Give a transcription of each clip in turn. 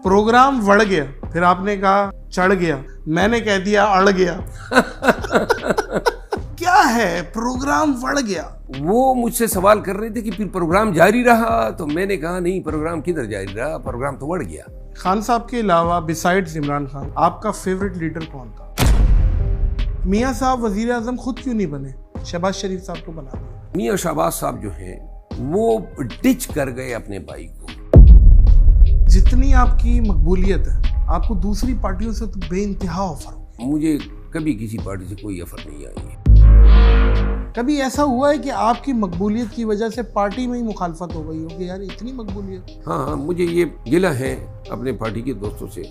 Programme बढ़ गया, फिर आपने कहा चढ़ गया, मैंने कह दिया अड़ गया। क्या है प्रोग्राम बढ़ गया? वो मुझसे सवाल कर रहे थे कि फिर प्रोग्राम जारी रहा, तो मैंने कहा नहीं, प्रोग्राम किधर जारी रहा, प्रोग्राम तो बढ़ गया। खान साहब के अलावा बिसाइड्स इमरान खान आपका फेवरेट लीडर कौन था? मियां साहब वजीर आजम खुद क्यों नहीं बने, शहबाज शरीफ साहब को बना दिया? मियां शहबाज साहब जो हैं वो डिच कर गए अपने भाई को। जितनी आपकी मकबूलियत है, आपको दूसरी पार्टियों से तो बेइंतहा ऑफर। मुझे कभी किसी पार्टी से कोई ऑफर नहीं आई है। कभी ऐसा हुआ है कि आपकी मकबूलियत की वजह से पार्टी में ही मुखालफत हो गई हो कि यार इतनी मकबूलियत? हाँ, मुझे ये गिला है अपने पार्टी के दोस्तों से।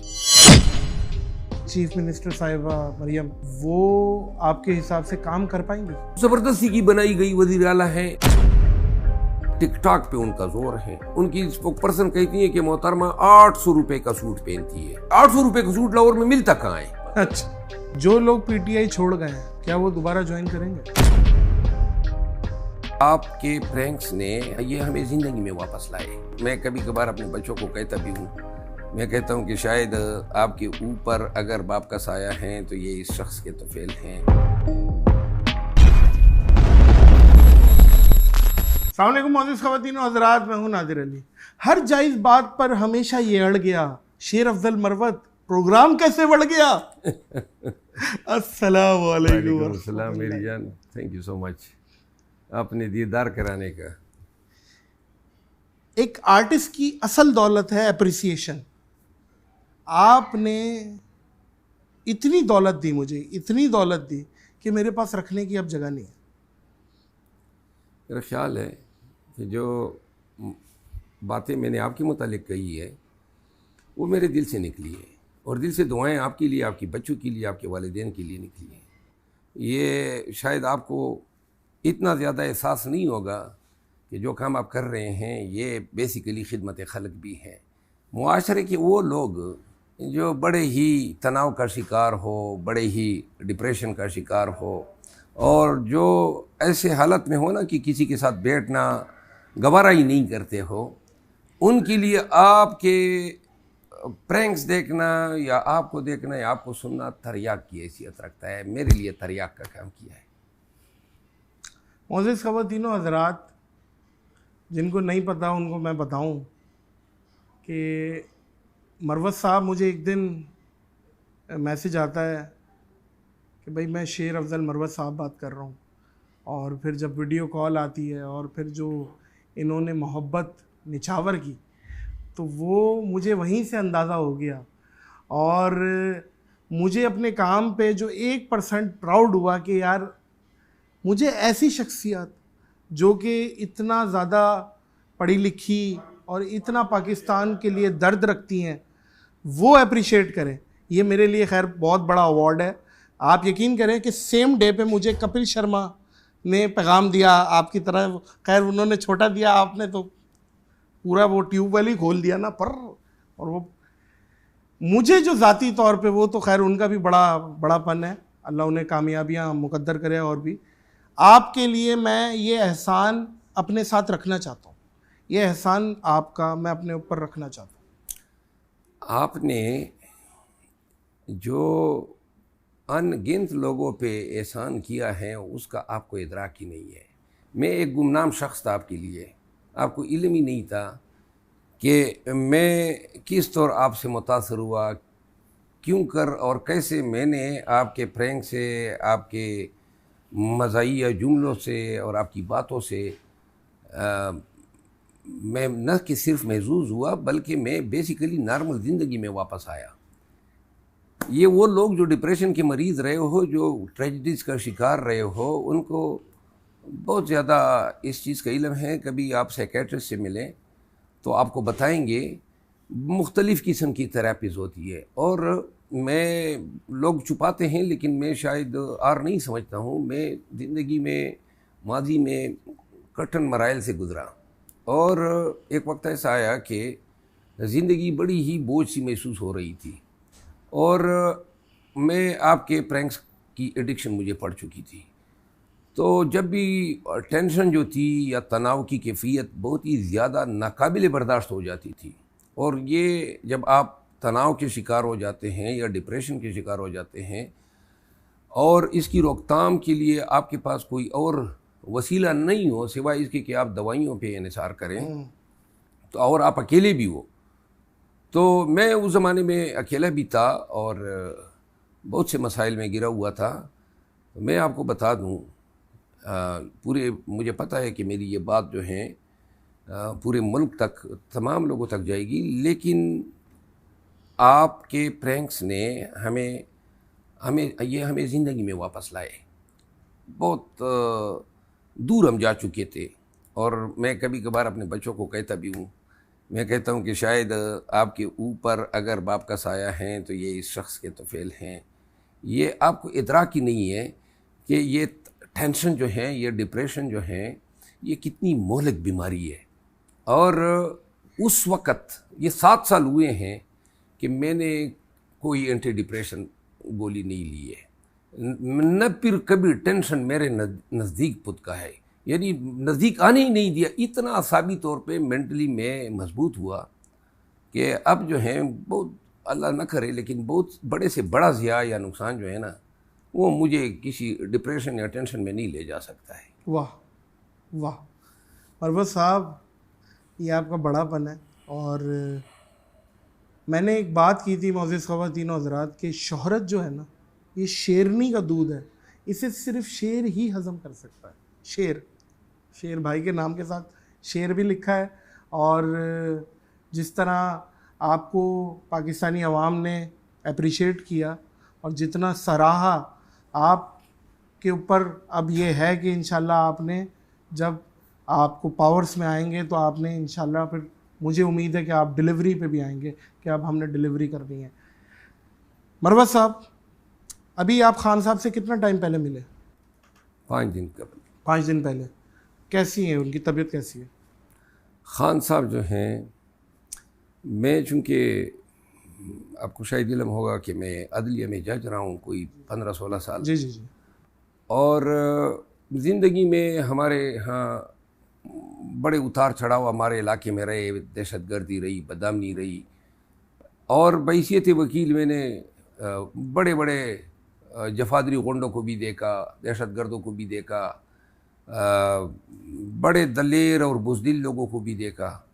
चीफ मिनिस्टर साहिबा मरियम, वो आपके हिसाब से काम कर पाएंगे? जबरदस्ती की बनाई गई वजीर आला है, टिकटॉक पे उनका जोर है। उनकी स्पोक पर्सन कहती है कि मोहतरमा 800 रुपए का सूट पहनती है। 800 रुपए का सूट लाहौर में मिलता कहाँ है? अच्छा, जो लोग पीटीआई छोड़ गए हैं, क्या वो दोबारा ज्वाइन करेंगे? आपके प्रैंक्स ने ये हमें जिंदगी में वापस लाए। मैं कभी कभार अपने बच्चों को कहता भी हूँ, मैं कहता हूँ कि शायद आपके ऊपर अगर बाप का साया है तो ये इस शख्स के तोफेल हैं। अस्सलाम वालेकुम मोअज़्ज़िज़ ख़वातीन और हज़रात, मैं हूँ नादिर अली। हर जायज़ बात पर हमेशा ये अड़ गया, शेर अफजल मरवत प्रोग्राम कैसे बढ़ गया? अस्सलाम वालेकुम मेरी जान, थैंक यू सो मच आपने दीदार कराने का। एक आर्टिस्ट की असल दौलत है अप्रिसिएशन। आपने इतनी दौलत दी मुझे, इतनी दौलत दी कि मेरे पास रखने की अब जगह नहीं है। मेरा ख्याल है कि जो बातें मैंने आपके मुतालिक कही है वो मेरे दिल से निकली है, और दिल से दुआएं आपके लिए, आपके बच्चों के लिए, आपके वालिदैन के लिए निकली हैं। ये शायद आपको इतना ज़्यादा एहसास नहीं होगा कि जो काम आप कर रहे हैं ये बेसिकली खिदमत खल्क भी है। मुआशरे के वो लोग जो बड़े ही तनाव का शिकार हो, बड़े ही डिप्रेशन का शिकार हो, और जो ऐसे हालत में हो ना कि किसी के साथ बैठना गवारा ही नहीं करते हो, उनके लिए आपके प्रैंक्स देखना या आपको देखना या आपको सुनना तरियाक की हैसियत रखता है। मेरे लिए तरियाक का काम किया है। मोअज़्ज़िज़ ख़वातीन और हज़रात, जिनको नहीं पता उनको मैं बताऊं कि मरवत साहब, मुझे एक दिन मैसेज आता है कि भाई मैं शेर अफजल मरवत साहब बात कर रहा हूँ, और फिर जब वीडियो कॉल आती है और फिर जो इन्होंने मोहब्बत निछावर की, तो वो मुझे वहीं से अंदाज़ा हो गया, और मुझे अपने काम पे जो 1% प्राउड हुआ कि यार मुझे ऐसी शख्सियत जो कि इतना ज़्यादा पढ़ी लिखी और इतना पाकिस्तान के लिए दर्द रखती हैं, वो अप्रिशिएट करें। ये मेरे लिए खैर बहुत बड़ा अवार्ड है। आप यकीन करें कि सेम डे पे मुझे कपिल शर्मा ने पैगाम दिया आपकी तरह। खैर उन्होंने छोटा दिया, आपने तो पूरा वो ट्यूबवेल ही खोल दिया ना पर। और वो मुझे जो ज़ाती तौर पे, वो तो खैर उनका भी बड़ापन है, अल्लाह उन्हें कामयाबियाँ मुकद्दर करे। और भी आपके लिए मैं ये एहसान अपने साथ रखना चाहता हूँ, ये एहसान आपका मैं अपने ऊपर रखना चाहता हूँ। आपने जो अनगिनत लोगों पे एहसान किया है उसका आपको इदराक ही नहीं है। मैं एक गुमनाम शख्स था आपके लिए, आपको इल्म ही नहीं था कि मैं किस तौर आपसे मुतासर हुआ, क्यों कर और कैसे मैंने आपके प्रैंक से, आपके मज़ाहिया जुमलों से और आपकी बातों से मैं न कि सिर्फ महजूज हुआ बल्कि मैं बेसिकली नॉर्मल ज़िंदगी में वापस आया। ये वो लोग जो डिप्रेशन के मरीज़ रहे हो, जो ट्रेजिडीज़ का शिकार रहे हो, उनको बहुत ज़्यादा इस चीज़ का इल्म है। कभी आप साइकेट्रिस्ट से मिलें तो आपको बताएंगे मुख्तलिफ़ किस्म की थेरेपीज़ होती है। और मैं, लोग छुपाते हैं लेकिन मैं शायद आर नहीं समझता हूँ। मैं ज़िंदगी में माजी में कठिन मराइल से गुज़रा, और एक वक्त ऐसा आया कि ज़िंदगी बड़ी ही बोझ सी महसूस हो रही थी, और मैं आपके प्रैंक्स की एडिक्शन मुझे पड़ चुकी थी। तो जब भी टेंशन जो थी या तनाव की कैफियत बहुत ही ज़्यादा नाकाबिल बर्दाश्त हो जाती थी, और ये जब आप तनाव के शिकार हो जाते हैं या डिप्रेशन के शिकार हो जाते हैं और इसकी रोकथाम के लिए आपके पास कोई और वसीला नहीं हो सिवाय इसके कि आप दवाइयों पे इन्हिसार करें, तो और आप अकेले भी हो, तो मैं उस ज़माने में अकेला भी था और बहुत से मसाइल में गिरा हुआ था। तो मैं आपको बता दूं, पूरे मुझे पता है कि मेरी ये बात जो है पूरे मुल्क तक, तमाम लोगों तक जाएगी, लेकिन आपके प्रैंक्स ने हमें ज़िंदगी में वापस लाए। बहुत दूर हम जा चुके थे और मैं कभी कभार अपने बच्चों को कहता भी हूँ, मैं कहता हूँ कि शायद आपके ऊपर अगर बाप का साया है तो ये इस शख्स के तोफ़ैल हैं। ये आपको इदराक ही नहीं है कि ये टेंशन जो है, ये डिप्रेशन जो है, ये कितनी मोहलिक बीमारी है। और उस वक़्त ये 7 साल हुए हैं कि मैंने कोई एंटी डिप्रेशन गोली नहीं ली है, न फिर कभी टेंशन मेरे नज़दीक पुत का है, यानी नज़दीक आने ही नहीं दिया। इतना असाबी तौर पे मेंटली मैं मजबूत हुआ कि अब जो है बहुत, अल्लाह न करे, लेकिन बहुत बड़े से बड़ा ज़िया या नुकसान जो है ना, वो मुझे किसी डिप्रेशन या टेंशन में नहीं ले जा सकता है। वाह वाह मरवत साहब, ये आपका बड़ापन है। और मैंने एक बात की थी मोअज़्ज़िज़ ख़वातीन और हज़रात, कि शोहरत जो है ना, ये शेरनी का दूध है, इसे सिर्फ शेर ही हज़म कर सकता है। शेर भाई के नाम के साथ शेर भी लिखा है। और जिस तरह आपको पाकिस्तानी अवाम ने अप्रिशिएट किया और जितना सराहा आपके ऊपर, अब ये है कि इंशाल्लाह आपने, जब आपको पावर्स में आएंगे तो आपने इंशाल्लाह, फिर मुझे उम्मीद है कि आप डिलीवरी पे भी आएंगे कि अब हमने डिलीवरी करनी है। मरवत साहब, अभी आप खान साहब से कितना टाइम पहले मिले? 5 दिन कबल। 5 दिन पहले। कैसी है उनकी तबीयत, कैसी है? खान साहब जो हैं, मैं चूँकि आपको शायद इल्म होगा कि मैं अदलिया में जज रहा हूँ कोई 15-16 साल। जी जी जी। और ज़िंदगी में हमारे यहाँ बड़े उतार चढ़ाव हमारे इलाके में रहे, दहशतगर्दी रही, बदअमनी रही, और बहैसियत वकील मैंने बड़े बड़े जफादरी गुंडों को भी देखा, दहशतगर्दों को भी देखा, बड़े दलेर और बुज़दिल लोगों को भी देखा।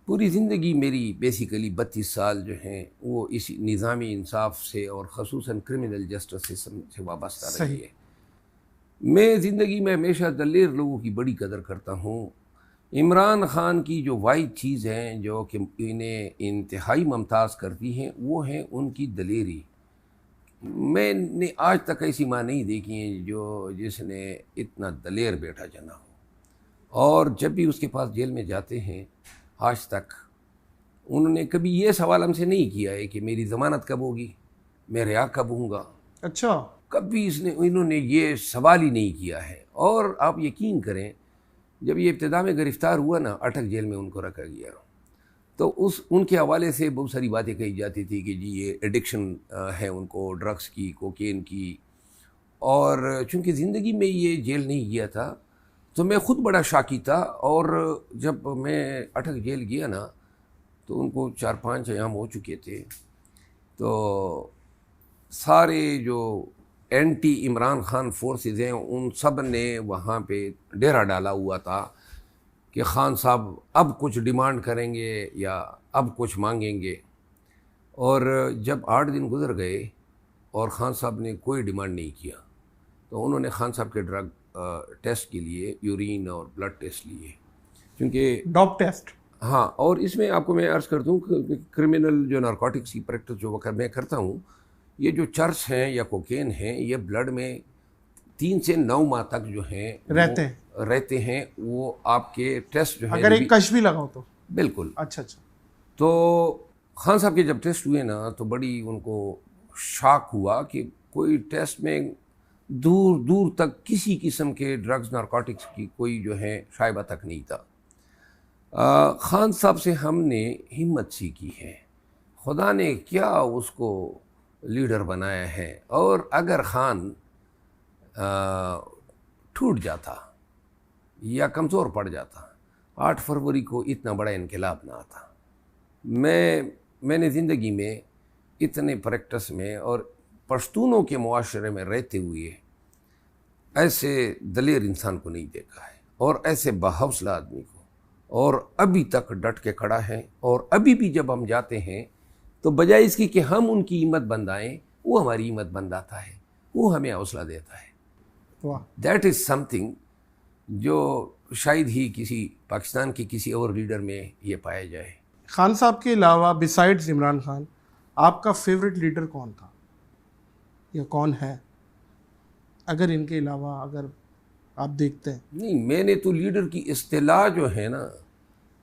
पूरी ज़िंदगी मेरी बेसिकली 32 साल जो हैं वो इस निज़ामी इंसाफ से और ख़ुसूसन क्रिमिनल जस्टिस सिस्टम से वाबस्ता रही है। मैं ज़िंदगी में हमेशा दलेर लोगों की बड़ी कदर करता हूँ। इमरान ख़ान की जो वाहिद चीज़ हैं जो कि इन्हें इंतहाई मुमताज़ करती हैं, वो है उनकी दलेरी। मैंने आज तक ऐसी माँ नहीं देखी है जिसने इतना दलेर बैठा जना हो। और जब भी उसके पास जेल में जाते हैं, आज तक उन्होंने कभी ये सवाल हमसे नहीं किया है कि मेरी ज़मानत कब होगी, मैं रिहा कब हूँगा। अच्छा, कभी इन्होंने ये सवाल ही नहीं किया है। और आप यकीन करें, जब ये इब्तिदा में गिरफ़्तार हुआ ना, अटक जेल में उनको रखा गया, तो उनके हवाले से बहुत सारी बातें कही जाती थी कि जी ये एडिक्शन है उनको, ड्रग्स की, कोकेन की। और चूँकि ज़िंदगी में ये जेल नहीं गया था तो मैं ख़ुद बड़ा शाकी था। और जब मैं अटक जेल गया ना, तो उनको 4-5 अयाम हो चुके थे। तो सारे जो एंटी इमरान ख़ान फोर्सेस हैं, उन सब ने वहाँ पे डेरा डाला हुआ था कि ख़ान साहब अब कुछ डिमांड करेंगे या अब कुछ मांगेंगे। और जब 8 दिन गुजर गए और ख़ान साहब ने कोई डिमांड नहीं किया, तो उन्होंने ख़ान साहब के ड्रग टेस्ट के लिए यूरिन और ब्लड टेस्ट लिए, क्योंकि डॉप टेस्ट। हाँ, और इसमें आपको मैं अर्ज़ कर दूँ कि क्रिमिनल जो नारकोटिक्स की प्रैक्टिस जो मैं करता हूँ, ये जो चर्च हैं या कोकेन हैं, ये ब्लड में 3 से 9 माह तक जो हैं रहते हैं। वो आपके टेस्ट जो है, अगर एक कश भी लगाओ तो बिल्कुल। अच्छा। तो ख़ान साहब के जब टेस्ट हुए ना, तो बड़ी उनको शॉक हुआ कि कोई टेस्ट में दूर दूर तक किसी किस्म के ड्रग्स नारकोटिक्स की कोई जो है शायबा तक नहीं था। ख़ान साहब से हमने हिम्मत सीखी है, खुदा ने क्या उसको लीडर बनाया है। और अगर ख़ान टूट जाता या कमज़ोर पड़ जाता, 8 फरवरी को इतना बड़ा इनकलाब ना आता। मैं मैंने ज़िंदगी में इतने प्रैक्टिस में और पश्तूनों के मुआशरे में रहते हुए ऐसे दलेर इंसान को नहीं देखा है, और ऐसे बहौसला आदमी को, और अभी तक डट के खड़ा है। और अभी भी जब हम जाते हैं तो बजाय इसकी कि हम उनकी हिम्मत बंधाएं, वो हमारी हिम्मत बंधाता है, वो हमें हौसला देता है। वाह, दैट इज़ समथिंग जो शायद ही किसी पाकिस्तान के किसी और लीडर में ये पाया जाए। खान साहब के अलावा बिसाइड्स इमरान खान आपका फेवरेट लीडर कौन था या कौन है, अगर इनके अलावा अगर आप देखते हैं? नहीं, मैंने तो लीडर की इस्तिलाह जो है ना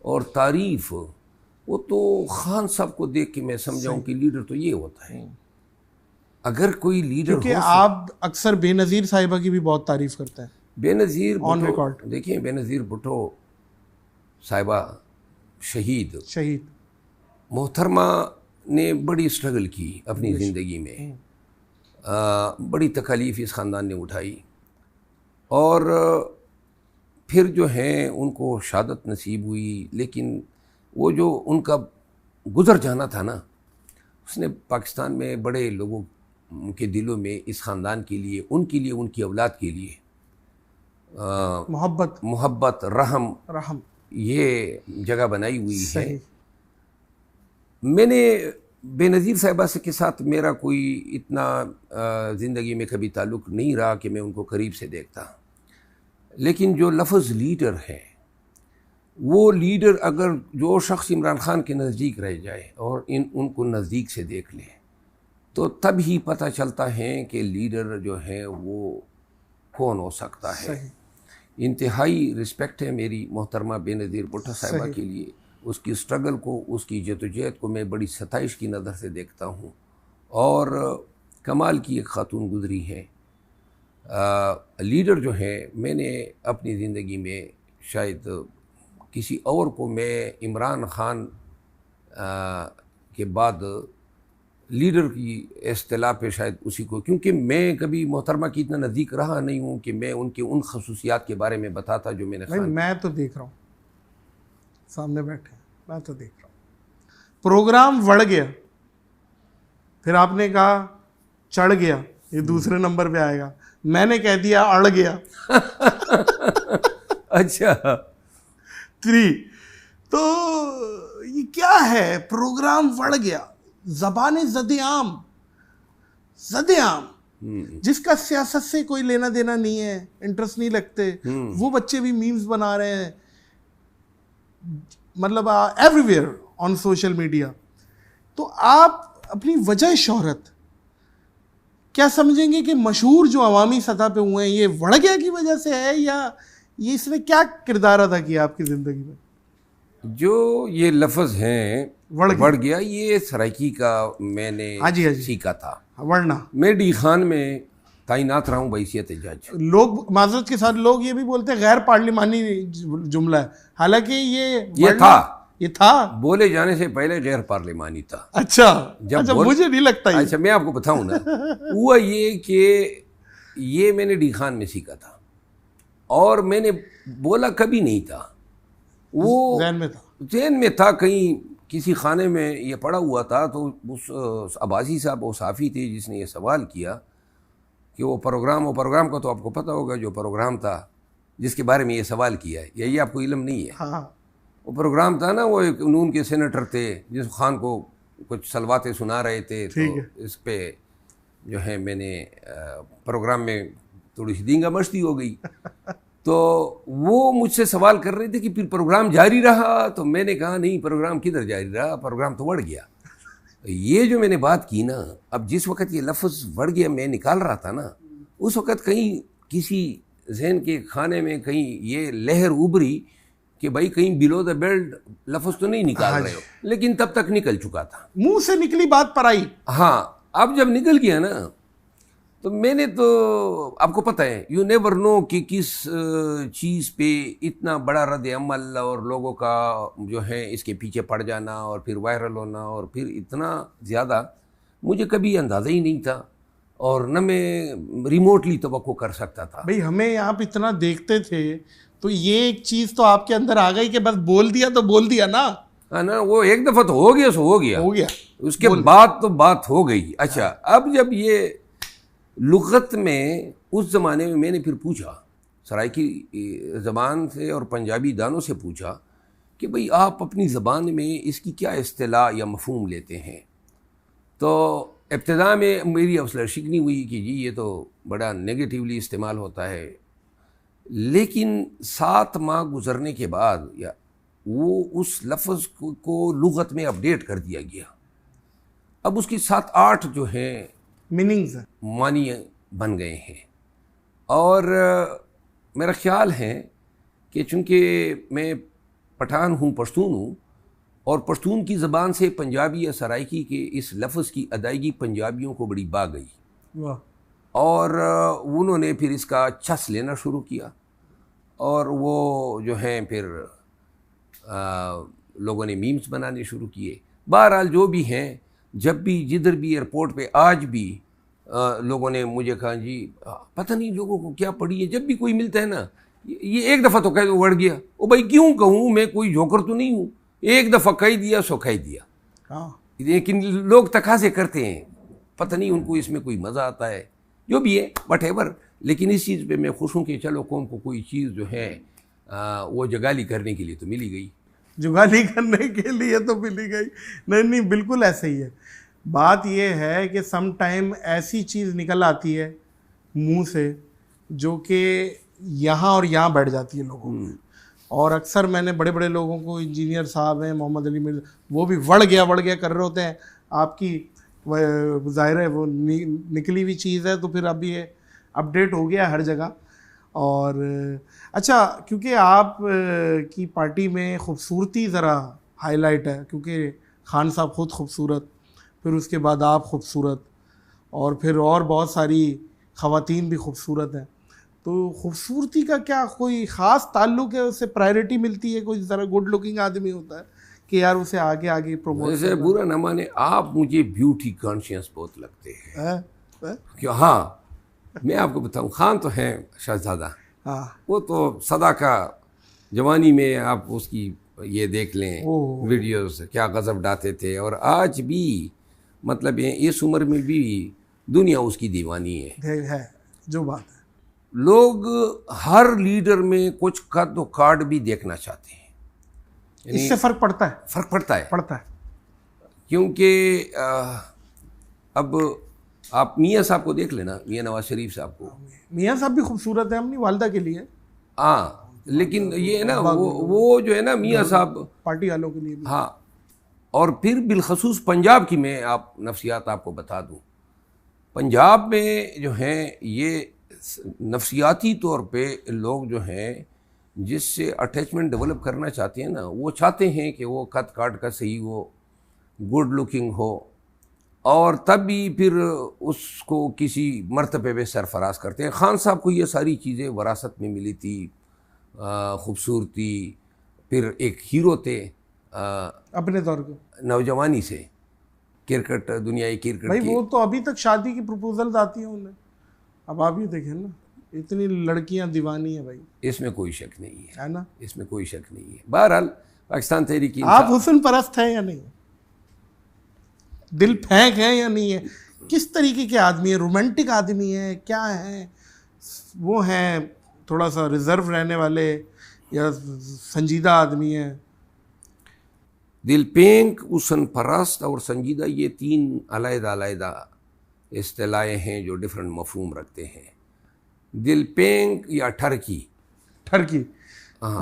और तारीफ, वो तो खान साहब को देख के मैं समझाऊं कि लीडर तो ये होता है। अगर कोई लीडर क्योंकि आप अक्सर बेनज़ीर साहिबा की भी बहुत तारीफ करते हैं। बेनज़ीर ऑन रिकॉर्ड देखिए, बेनज़ीर भुट्टो साहिबा शहीद मोहतरमा ने बड़ी स्ट्रगल की अपनी ज़िंदगी में, बड़ी तकलीफ़ इस ख़ानदान ने उठाई, और फिर जो है उनको शहादत नसीब हुई। लेकिन वो जो उनका गुज़र जाना था ना, उसने पाकिस्तान में बड़े लोगों के दिलों में इस ख़ानदान के लिए, उनकी औलाद के लिए मोहब्बत रहम ये जगह बनाई हुई है। मैंने बेनज़ीर साहिबा से के साथ मेरा कोई इतना ज़िंदगी में कभी ताल्लुक़ नहीं रहा कि मैं उनको करीब से देखता, लेकिन जो लफ्ज़ लीडर है, वो लीडर अगर जो शख्स इमरान खान के नज़दीक रह जाए और उनको नज़दीक से देख ले, तो तब ही पता चलता है कि लीडर जो है वो कौन हो सकता है। इंतहाई रिस्पेक्ट है मेरी मोहतरमा बेनज़ीर भुट्टो साहिबा के लिए। उसकी स्ट्रगल को, उसकी जदोजहद को मैं बड़ी सताइश की नज़र से देखता हूँ, और कमाल की एक खातून गुजरी है। लीडर जो है, मैंने अपनी ज़िंदगी में शायद किसी और को, मैं इमरान खान के बाद लीडर की इस्तिलाह पे शायद उसी को, क्योंकि मैं कभी मोहतरमा की इतना नज़दीक रहा नहीं हूँ कि मैं उनके उन खसूसियात के बारे में बताता जो मैंने नहीं, मैं तो देख रहा हूँ सामने बैठे, मैं तो देख रहा हूँ। प्रोग्राम बढ़ गया, फिर आपने कहा चढ़ गया, ये दूसरे नंबर पे आएगा, मैंने कह दिया अड़ गया। अच्छा 3, तो ये क्या है? प्रोग्राम बढ़ गया, ज़बान ज़द-ए-आम जिसका सियासत से कोई लेना देना नहीं है, इंटरेस्ट नहीं लगते, वो बच्चे भी मीम्स बना रहे हैं, मतलब एवरीवेयर ऑन सोशल मीडिया। तो आप अपनी वजह शोहरत क्या समझेंगे कि मशहूर जो अवामी सतह पे हुए हैं, ये बढ़ गया की वजह से है, या ये इसने क्या किरदार अदा किया आपकी ज़िंदगी में? जो ये लफ्ज़ हैं बढ़ गया, ये सराइकी का मैंने सीखा था। वरना मैं डी खान में तैनात रहा हूँ बहैसियत जज। लोग माजरत के साथ लोग ये भी बोलते हैं गैर पार्लिमानी जुमला है, हालांकि ये था बोले जाने से पहले गैर पार्लिमानी था। अच्छा, मुझे नहीं लगता ये। अच्छा, मैं आपको बताऊं ना, हुआ ये कि ये मैंने डी खान में सीखा था, और मैंने बोला कभी नहीं था, वो जहन में था, कहीं किसी खाने में ये पड़ा हुआ था। तो उस अब्बासी साहब, वो साफ़ी थे जिसने ये सवाल किया कि वो प्रोग्राम का तो आपको पता होगा, जो प्रोग्राम था जिसके बारे में ये सवाल किया है, यही आपको इल्म नहीं है? हाँ। वो प्रोग्राम था ना, वो एक नून के सेनेटर थे जिस खान को कुछ सलवातें सुना रहे थे, तो इस पे जो है मैंने प्रोग्राम में थोड़ी सी दींगा मस्ती हो गई। तो वो मुझसे सवाल कर रहे थे कि फिर प्रोग्राम जारी रहा, तो मैंने कहा नहीं, प्रोग्राम किधर जारी रहा, प्रोग्राम तो बढ़ गया। ये जो मैंने बात की ना, अब जिस वक्त ये लफ्ज़ बढ़ गया मैं निकाल रहा था ना, उस वक़्त कहीं किसी जहन के खाने में कहीं ये लहर उभरी कि भाई कहीं बिलो द बेल्ट लफ्ज़ तो नहीं निकाल रहे हो, लेकिन तब तक निकल चुका था, मुंह से निकली बात पर आई। हाँ, अब जब निकल गया ना, तो मैंने तो आपको पता है, यू नेवर नो कि किस चीज़ पे इतना बड़ा रद्द अमल और लोगों का जो है इसके पीछे पड़ जाना और फिर वायरल होना और फिर इतना ज़्यादा, मुझे कभी अंदाज़ा ही नहीं था, और न मैं रिमोटली तवक्को कर सकता था। भाई हमें आप इतना देखते थे, तो ये एक चीज़ तो आपके अंदर आ गई कि बस बोल दिया तो बोल दिया ना। हाँ ना, वो एक दफ़ा तो हो गया सो हो गया, उसके बाद तो बात हो गई। अच्छा, अब जब ये लुग़त में उस ज़माने में मैंने फिर पूछा सराइकी ज़बान से और पंजाबी दानों से पूछा कि भाई आप अपनी ज़बान में इसकी क्या इस्तिलाह या मफ़हूम लेते हैं, तो इब्तिदा में मेरी अफसर शिकनी हुई कि जी ये तो बड़ा नेगेटिवली इस्तेमाल होता है, लेकिन 7 माह गुजरने के बाद या वो उस लफ्ज़ को लुग़त में अपडेट कर दिया गया। अब उसकी 7-8 जो हैं मीनिंग्स मानी बन गए हैं। और मेरा ख्याल है कि चूँकि मैं पठान हूँ, पश्तून हूँ, और पश्तून की ज़बान से पंजाबी या सराइकी के इस लफ्ज़ की अदायगी पंजाबियों को बड़ी बा गई। वाह। और उन्होंने फिर इसका छस लेना शुरू किया, और वो जो हैं फिर लोगों ने मीम्स बनाने शुरू किए। बहरहाल जो भी हैं, जब भी जिधर भी एयरपोर्ट पे आज भी लोगों ने मुझे कहा जी पता नहीं लोगों को क्या पड़ी है, जब भी कोई मिलता है ना ये एक दफ़ा तो कह दो, बढ़ गया। ओ भाई क्यों कहूँ, मैं कोई जोकर तो नहीं हूँ, एक दफ़ा कह दिया सो कह दिया। हाँ, लेकिन लोग तकाजे करते हैं, पता नहीं उनको इसमें कोई मज़ा आता है, जो भी है वटेवर। लेकिन इस चीज़ पे मैं खुश हूँ कि चलो कौम को कोई चीज़ जो है वो जगाली करने के लिए तो मिली गई, जुगाली करने के लिए तो मिली गई। नहीं, बिल्कुल ऐसे ही है। बात ये है कि सम टाइम ऐसी चीज़ निकल आती है मुंह से जो कि यहाँ और यहाँ बैठ जाती है लोगों में। और अक्सर मैंने बड़े बड़े लोगों को, इंजीनियर साहब हैं, मोहम्मद अली मिर्जा, वो भी वड़ गया कर रहे होते हैं। आपकी ज़ाहिर है वो निकली हुई चीज़ है, तो फिर अब ये अपडेट हो गया हर जगह। और अच्छा, क्योंकि आप की पार्टी में खूबसूरती ज़रा हाईलाइट है, क्योंकि खान साहब ख़ुद खूबसूरत, फिर उसके बाद आप खूबसूरत, और फिर और बहुत सारी ख़वातीन भी खूबसूरत हैं। तो खूबसूरती का क्या कोई ख़ास ताल्लुक़ है, उससे प्रायोरिटी मिलती है? कोई ज़रा गुड लुकिंग आदमी होता है कि यार उसे आगे आगे प्रमोट। वैसे बुरा न माने, आप मुझे ब्यूटी कॉन्शियस बहुत लगते हैं। क्यों? हाँ, मैं आपको बताऊं, खान तो हैं शहजादा, हाँ, वो तो सदा का, जवानी में आप उसकी ये देख लें वीडियोस, क्या गज़ब डालते थे। और आज भी मतलब इस उम्र में भी दुनिया उसकी दीवानी है। जो बात है, लोग हर लीडर में कुछ कद कार्ड भी देखना चाहते हैं। इससे फ़र्क पड़ता है? फ़र्क पड़ता है, क्योंकि अब आप मियाँ साहब को देख लेना, मियाँ नवाज शरीफ साहब को। मियाँ साहब भी खूबसूरत है अपनी वालदा के लिए। हाँ, लेकिन ये है ना वो जो है ना मियाँ साहब पार्टी वालों के लिए भी। हाँ, और फिर बिलखसूस पंजाब की मैं आप नफ्सियात आपको बता दूँ। पंजाब में जो हैं ये नफ्सियाती तौर पे लोग जो हैं जिससे अटैचमेंट डेवलप करना चाहते हैं ना, वो चाहते हैं कि वो कद काट का सही हो, गुड लुकिंग हो, और तब भी फिर उसको किसी मर्तबे पे सरफराज करते हैं। खान साहब को ये सारी चीज़ें वरासत में मिली थी, खूबसूरती, फिर एक हीरो थे अपने तौर पे नौजवानी से, क्रिकेट, दुनियाई क्रिकेट भाई, वो तो अभी तक शादी की प्रपोजल्स आती हैं उन्हें। अब आप ये देखें ना, इतनी लड़कियां दीवानी है भाई, इसमें कोई शक नहीं है ना, इसमें कोई शक नहीं है। बहरहाल पाकिस्तान तहरीक आप हुस्न परस्त हैं या नहीं, दिल फेंक है या नहीं है, किस तरीके के आदमी है? रोमांटिक आदमी है, क्या है वो, हैं थोड़ा सा रिजर्व रहने वाले, या संजीदा आदमी है? दिलपेंक, हुस्न परस्त और संजीदा, ये 3 अलग-अलग इस्तिलाहें हैं जो डिफरेंट मफहूम रखते हैं। दिलपेंक या ठरकी,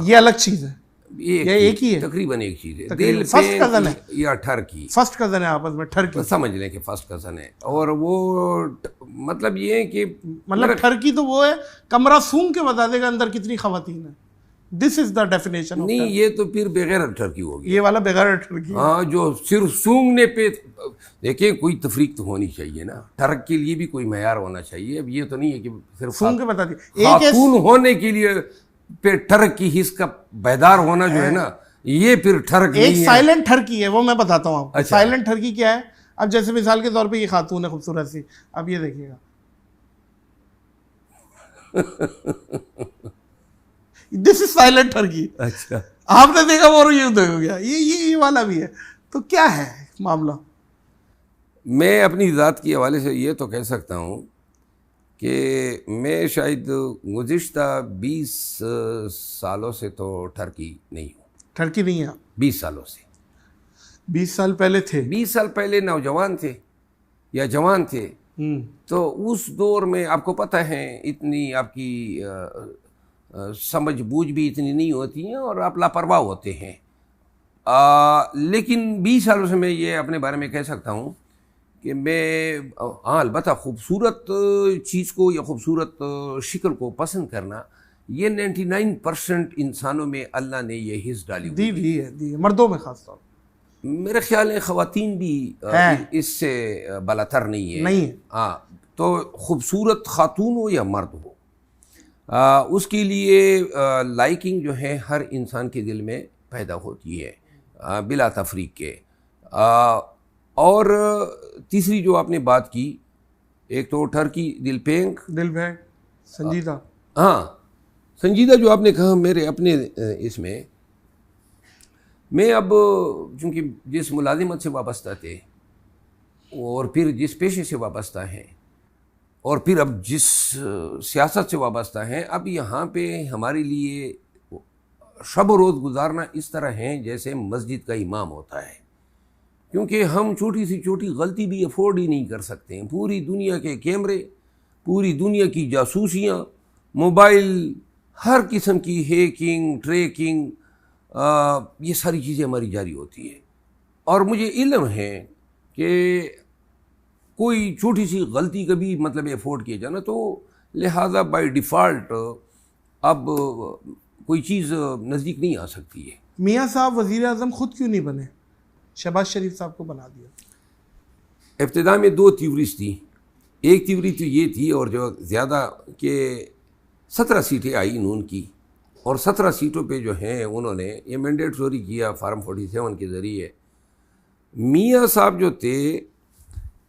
ये अलग चीज़ है, ये एक ही है, तकरीबन एक चीज़ है। फर्स्ट कज़न है या ठरकी, फर्स्ट कज़न है आपस में, ठरकी समझ लें कि फर्स्ट कज़न है। और वो मतलब ये है कि मतलब ठरकी तो वो है, कमरा सूंघ के बता देगा अंदर कितनी खवातीन है। This is the definition. नहीं, ये तो फिर बगैर ठरकी होगी, ये वाला बगैर ठरकी। हाँ, जो सिर्फ सूंघने पे, देखिए कोई तफरीक तो होनी चाहिए ना, ठरक के लिए भी कोई मैयार होना चाहिए। अब ये तो नहीं है कि सिर्फ सूंघ के बता दी। खातून होने के लिए पे ठरक की हिस्स का बेदार होना जो है ना, ये फिर ठरक नहीं है। एक साइलेंट ठरकी है, वो मैं बताता हूँ आपको। अच्छा। साइलेंट ठरकी क्या है? अब जैसे मिसाल के तौर पे ये खातून है खूबसूरत सी, अब ये देखिएगा दिस इज साइलेंट ठरकी। अच्छा, आपने देखा वो युद्ध हो गया, ये वाला भी है। तो क्या है मामला? मैं अपनी ज़ात के हवाले से ये तो कह सकता हूँ कि मैं शायद गुज़िश्ता 20 सालों से तो टर्की नहीं हूँ। टर्की नहीं है? 20 सालों से। 20 साल पहले थे? 20 साल पहले नौजवान थे या जवान थे, तो उस दौर में आपको पता है इतनी आपकी समझ बूझ भी इतनी नहीं होती है और आप लापरवाह होते हैं। लेकिन 20 सालों से मैं ये अपने बारे में कह सकता हूँ कि मैं हाँ अलबत्ता खूबसूरत चीज़ को या खूबसूरत शक्ल को पसंद करना, ये 99% इंसानों में अल्लाह ने ये हिस्स डाली दी है, मर्दों में खास तौर। मेरे ख्याल है ख़वातीन भी इससे बलातर नहीं है। हाँ, तो खूबसूरत खातून हो या मर्द हो, उसके लिए लाइकिंग जो है हर इंसान के दिल में पैदा होती है बिला तफरीक के। और तीसरी जो आपने बात की, एक तो टर्की दिलपेंग संजीदा, हाँ संजीदा जो आपने कहा, मेरे अपने इसमें मैं अब चूँकि जिस मुलाजिमत से वाबस्ता थे और फिर जिस पेशे से वाबस्ता हैं और फिर अब जिस सियासत से वाबस्ता हैं, अब यहाँ पे हमारे लिए शब रोज़ गुजारना इस तरह है जैसे मस्जिद का इमाम होता है, क्योंकि हम छोटी सी छोटी गलती भी अफोर्ड ही नहीं कर सकते हैं। पूरी दुनिया के कैमरे, पूरी दुनिया की जासूसियाँ, मोबाइल, हर किस्म की हैकिंग, ट्रैकिंग, ये सारी चीज़ें हमारी जारी होती है। और मुझे इल्म है कि कोई छोटी सी गलती कभी मतलब अफोर्ड किया जाना, तो लिहाजा बाय डिफ़ॉल्ट अब कोई चीज़ नज़दीक नहीं आ सकती है। मियाँ साहब वज़ीर आज़म ख़ुद क्यों नहीं बने? शहबाज शरीफ साहब को बना दिया। इब्तिदा में 2 थ्योरीज थी। एक थ्योरी तो ये थी, और जो ज़्यादा कि 17 सीटें आई नून की, और 17 सीटों पे जो हैं उन्होंने ये मैंडेटरी किया फार्म 47 के ज़रिए। मियाँ साहब जो थे,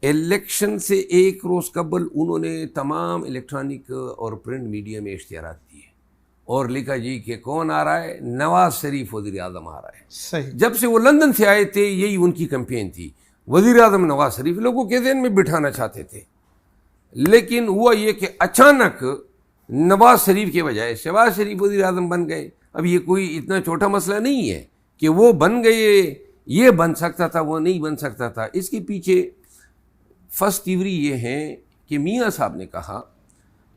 इलेक्शन से एक रोज़ कबल उन्होंने तमाम इलेक्ट्रॉनिक और प्रिंट मीडिया में इश्तिहारात दिए और लिखा जी कि कौन आ रहा है, नवाज शरीफ वज़ीर आज़म आ रहा है। सही। जब से वो लंदन से आए थे यही उनकी कैंपेन थी, वज़ीर आज़म नवाज शरीफ लोगों के ज़हन में बिठाना चाहते थे। लेकिन हुआ ये कि अचानक नवाज शरीफ के बजाय शहबाज शरीफ वज़ीर आज़म बन गए। अब ये कोई इतना छोटा मसला नहीं है कि वो बन गए, ये बन सकता था, वो नहीं बन सकता था। इसके पीछे फर्स्ट थ्योरी ये है कि मियाँ साहब ने कहा,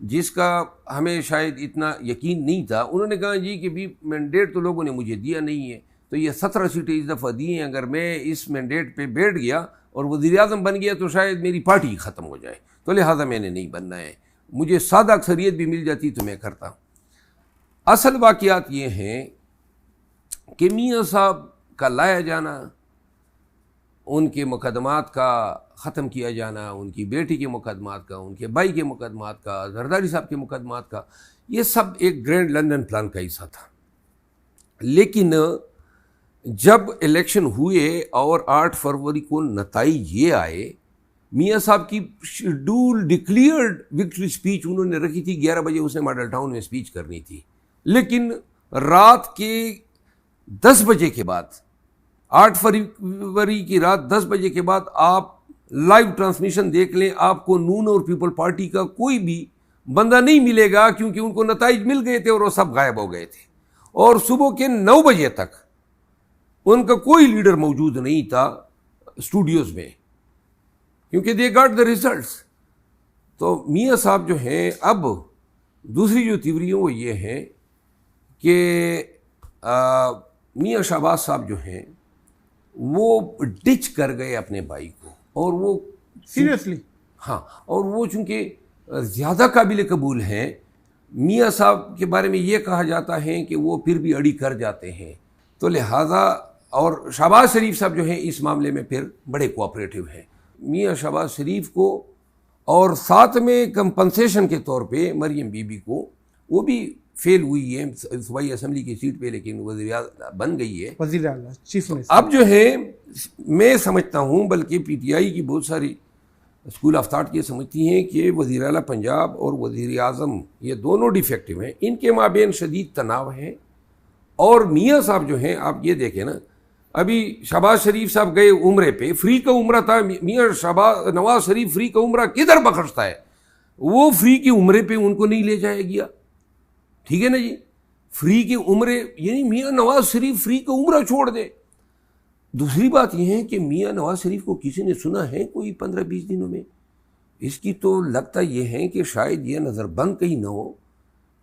जिसका हमें शायद इतना यकीन नहीं था, उन्होंने कहा जी कि भी मैंडेट तो लोगों ने मुझे दिया नहीं है, तो ये 17 सीटें इस दफ़ा दी हैं, अगर मैं इस मैंडेट पे बैठ गया और वज़ीर आज़म बन गया तो शायद मेरी पार्टी ख़त्म हो जाए, तो लिहाजा मैंने नहीं बनना है। मुझे सादा अक्सरियत भी मिल जाती तो मैं करता। असल वाक़यात ये हैं कि मियाँ साहब का लाया जाना, उनके मुकदमात का ख़त्म किया जाना, उनकी बेटी के मुकदमात का, उनके भाई के मुकदमात का, जरदारी साहब के मुकदमात का, ये सब एक ग्रैंड लंदन प्लान का हिस्सा था। लेकिन जब इलेक्शन हुए और 8 फरवरी को नताइज ये आए, मियाँ साहब की शेड्यूल डिक्लेयर्ड विक्ट्री स्पीच उन्होंने रखी थी, 11 बजे उसे मॉडल टाउन में स्पीच करनी थी। लेकिन रात के 10 बजे के बाद, 8 फरवरी की रात 10 बजे के बाद आप लाइव ट्रांसमिशन देख लें, आपको नून और पीपल पार्टी का कोई भी बंदा नहीं मिलेगा, क्योंकि उनको नताइज मिल गए थे और वो सब गायब हो गए थे। और सुबह के 9 बजे तक उनका कोई लीडर मौजूद नहीं था स्टूडियोज़ में, क्योंकि दे गॉट द रिजल्ट्स। तो मियाँ साहब जो हैं, अब दूसरी जो थ्योरी है वो ये है कि मियाँ शहबाज साहब जो हैं वो डिच कर गए अपने भाई को, और वो सीरियसली, हाँ, और वो चूँकि ज़्यादा काबिल कबूल हैं, मियाँ साहब के बारे में ये कहा जाता है कि वो फिर भी अड़ी कर जाते हैं, तो लिहाजा, और शहबाज शरीफ साहब जो हैं इस मामले में फिर बड़े कोऑपरेटिव हैं। मियाँ शहबाज शरीफ को, और साथ में कंपनसेशन के तौर पे मरियम बीबी को, वो भी फेल हुई है सूबाई असम्बली की सीट पे, लेकिन वज़ीर बन गई है, वज़ीर आज़म चीफ मिनिस्टर। अब जो है मैं समझता हूँ, बल्कि पीटीआई की बहुत सारी स्कूल ऑफ थाट ये समझती हैं कि वज़ीर आला पंजाब और वज़ीर आज़म ये दोनों डिफेक्टिव हैं, इनके माबेन शदीद तनाव है और मियाँ साहब जो हैं, आप ये देखें ना, अभी शहबाज शरीफ साहब गए उम्रे पे, फ्री का उम्रा था। मियाँ नवाज शरीफ फ्री का उम्रा किधर बखशता है, वो फ्री की उम्रे पे उनको नहीं ले जाया गया। ठीक है ना जी, फ्री के उम्रे, यानी मियाँ नवाज शरीफ फ्री का उम्रा छोड़ दे। दूसरी बात यह है कि मियाँ नवाज शरीफ को किसी ने सुना है कोई 15-20 दिनों में? इसकी तो लगता यह है कि शायद ये नज़रबंद कहीं ना हो,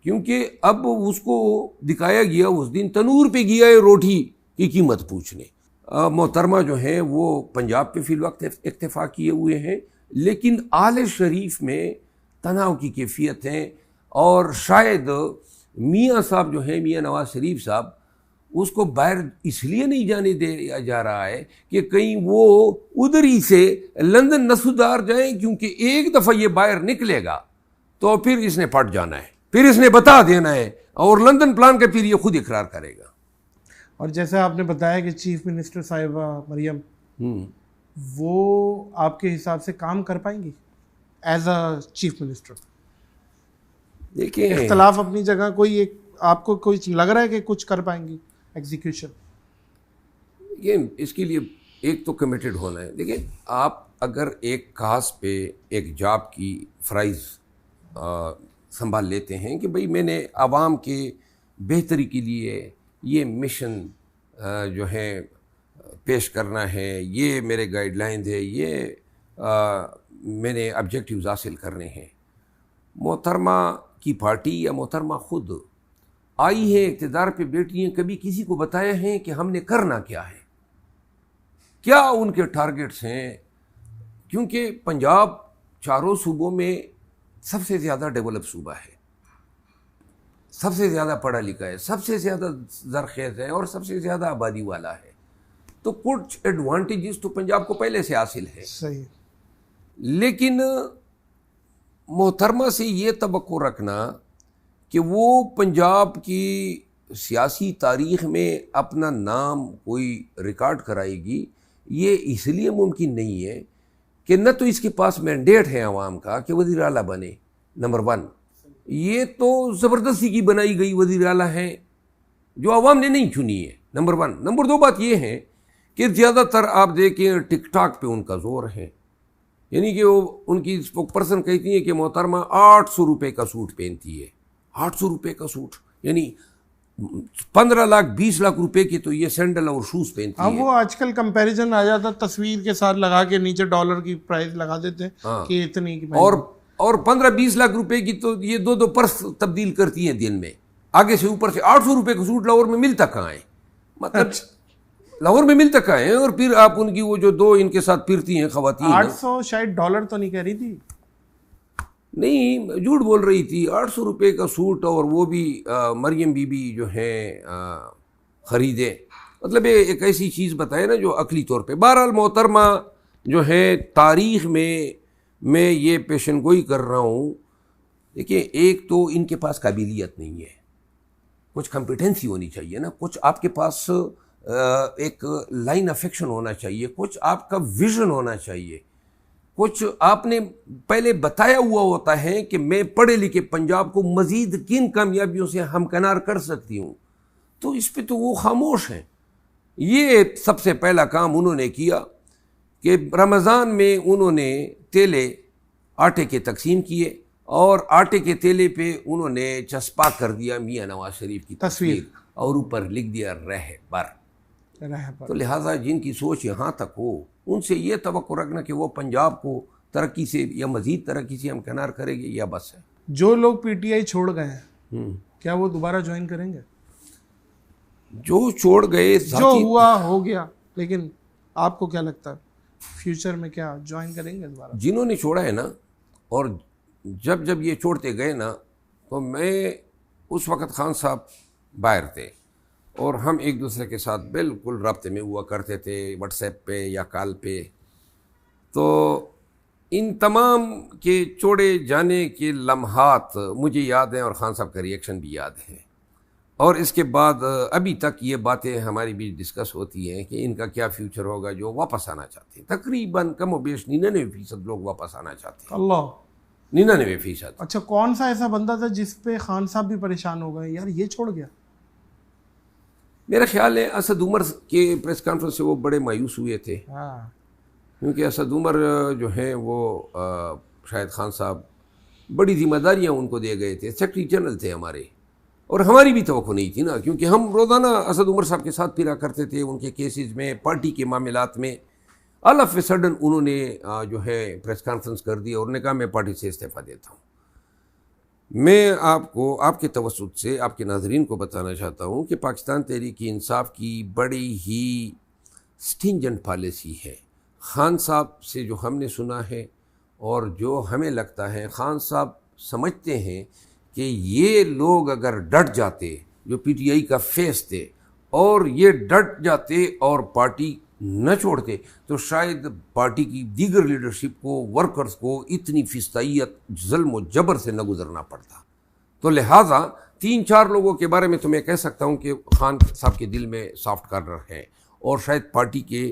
क्योंकि अब उसको दिखाया गया उस दिन तनूर पे गया है रोटी की कीमत पूछने। मोहतरमा जो है वो पंजाब पे फिल वक्त इत्तेफाक किए हुए हैं, लेकिन आले शरीफ में तनाव की कैफियत है। और शायद मियाँ साहब जो है, मियाँ नवाज शरीफ साहब, उसको बाहर इसलिए नहीं जाने दिया जा रहा है कि कहीं वो उधर ही से लंदन न सुधार जाए, क्योंकि एक दफ़ा ये बाहर निकलेगा तो फिर इसने फट जाना है, फिर इसने बता देना है, और लंदन प्लान का फिर ये खुद इकरार करेगा। और जैसे आपने बताया कि चीफ मिनिस्टर साहिबा मरियम, वो आपके हिसाब से काम कर पाएंगी एज अ चीफ मिनिस्टर? देखिए, इख्तलाफ अपनी जगह, कोई एक आपको कोई लग रहा है कि कुछ कर पाएंगी एग्जीक्यूशन? ये इसके लिए एक तो कमिटेड होना है। देखिए, आप अगर एक काज पे एक जॉब की फ्राइज संभाल लेते हैं कि भाई मैंने आवाम के बेहतरी के लिए ये मिशन जो है पेश करना है, ये मेरे गाइडलाइंस है, ये मैंने ऑब्जेक्टिव्स हासिल करने हैं। मोहतरमा की पार्टी या मोहतरमा खुद आई है इक़्तिदार पे बैठी हैं, कभी किसी को बताया है कि हमने करना क्या है, क्या उनके टारगेट्स हैं? क्योंकि पंजाब चारों सूबों में सबसे ज़्यादा डेवलप सूबा है, सबसे ज़्यादा पढ़ा लिखा है, सबसे ज़्यादा ज़रखेज़ है और सबसे ज़्यादा आबादी वाला है। तो कुछ एडवांटेजेस तो पंजाब को पहले से हासिल है। सही। लेकिन मोहतरमा से ये तवक्को रखना कि वो पंजाब की सियासी तारीख़ में अपना नाम कोई रिकॉर्ड कराएगी, ये इसलिए मुमकिन नहीं है कि न तो इसके पास मैंडेट है आवाम का कि वज़ीर आला बने, नंबर 1। ये तो ज़बरदस्ती की बनाई गई वज़ीर आला है जो आवाम ने नहीं चुनी है, नंबर 1। नंबर 2 बात ये है कि ज़्यादातर आप देखें टिकटॉक पे उनका जोर है, यानी कि वो उनकी स्पोक पर्सन कहती है कि मोहतरमा 800 रुपये का सूट पहनती है। 800 रुपये का सूट, यानी 15 लाख 20 लाख रुपए की तो ये सैंडल और शूज पहनती है। वो आजकल कंपैरिजन आ जाता, तस्वीर के साथ लगा के नीचे डॉलर की प्राइस लगा देते हैं। हाँ। कि इतनी की और 15-20 लाख रुपए की तो ये 2-2 पर्स तब्दील करती हैं दिन में, आगे से ऊपर से। 800 रुपये का सूट लाहौर में मिलता कहाँ है? मतलब लाहौर में मिलता कहाँ है? और फिर आप उनकी वो जो 2 इनके साथ फिरती हैं खवातीन, 800 शायद डॉलर तो नहीं कह रही थी, नहीं झूठ बोल रही थी। 800 रुपये का सूट, और वो भी मरियम बीबी जो है ख़रीदे। मतलब एक ऐसी चीज़ बताए ना जो अकली तौर पे। बहरहाल मोहतरमा जो है तारीख़ में मैं ये पेशन गोई कर रहा हूँ। देखिए, एक तो इनके पास काबिलियत नहीं है, कुछ कॉम्पिटेंसी होनी चाहिए ना, कुछ आपके पास एक लाइन ऑफ एक्शन होना चाहिए, कुछ आपका विजन होना चाहिए, कुछ आपने पहले बताया हुआ होता है कि मैं पढ़े लिखे पंजाब को मज़ीद किन कामयाबियों से हमकिनार कर सकती हूँ। तो इस पे तो वो खामोश हैं। ये सबसे पहला काम उन्होंने किया कि रमज़ान में उन्होंने तेले आटे के तकसीम किए, और आटे के तेले पे उन्होंने चस्पा कर दिया मियाँ नवाज शरीफ की तस्वीर, और ऊपर लिख दिया रहबर। तो लिहाजा जिनकी सोच यहाँ तक हो, उनसे ये तवक्को रखना कि वो पंजाब को तरक्की से या मज़ीद तरक्की से हमकिनार करेंगे, या बस है। जो लोग पीटीआई छोड़ गए हैं, क्या वो दोबारा ज्वाइन करेंगे? जो छोड़ गए, जो हुआ हो गया, लेकिन आपको क्या लगता है फ्यूचर में क्या ज्वाइन करेंगे दोबारा? जिन्होंने छोड़ा है ना, और जब जब ये छोड़ते गए ना, तो मैं उस वक़्त खान साहब बाहर थे और हम एक दूसरे के साथ बिल्कुल रब्ते में हुआ करते थे, व्हाट्सएप पे या कॉल पे। तो इन तमाम के छोड़े जाने के लम्हात मुझे याद हैं, और खान साहब का रिएक्शन भी याद है। और इसके बाद अभी तक ये बातें हमारी बीच डिस्कस होती हैं कि इनका क्या फ्यूचर होगा। जो वापस आना चाहते हैं, तकरीबन कम व बेश 99% लोग वापस आना चाहते हैं। अल्लाह, 99%। अच्छा, कौन सा ऐसा बंदा था जिस पे खान साहब भी परेशान हो गए, यार ये छोड़ गया? मेरा ख्याल है असद उमर के प्रेस कॉन्फ्रेंस से वो बड़े मायूस हुए थे, हाँ, क्योंकि असद उमर जो हैं वो शाहिद खान साहब बड़ी जिम्मेदारियां उनको दिए गए थे, सेक्रेटरी जनरल थे हमारे, और हमारी भी तवक्को नहीं थी ना, क्योंकि हम रोज़ाना असद उमर साहब के साथ फिरा करते थे उनके केसेस में, पार्टी के मामलात में। ऑल ऑफ ए सडन उन्होंने जो है प्रेस कॉन्फ्रेंस कर दी और उन्होंने कहा मैं पार्टी से इस्तीफ़ा देता हूँ। मैं आपको आपके तवस्सुत से आपके नाज़रीन को बताना चाहता हूँ कि पाकिस्तान तहरीक इंसाफ की बड़ी ही स्टिंजेंट पॉलिसी है। खान साहब से जो हमने सुना है और जो हमें लगता है, खान साहब समझते हैं कि ये लोग अगर डट जाते, जो पीटीआई का फेस थे, और ये डट जाते और पार्टी न छोड़ते, तो शायद पार्टी की दीगर लीडरशिप को, वर्कर्स को इतनी फिस्ताइत, जुल्म और जबर से न गुजरना पड़ता। तो लिहाजा 3-4 लोगों के बारे में तो मैं कह सकता हूँ कि खान साहब के दिल में सॉफ्ट कार्नर है, और शायद पार्टी के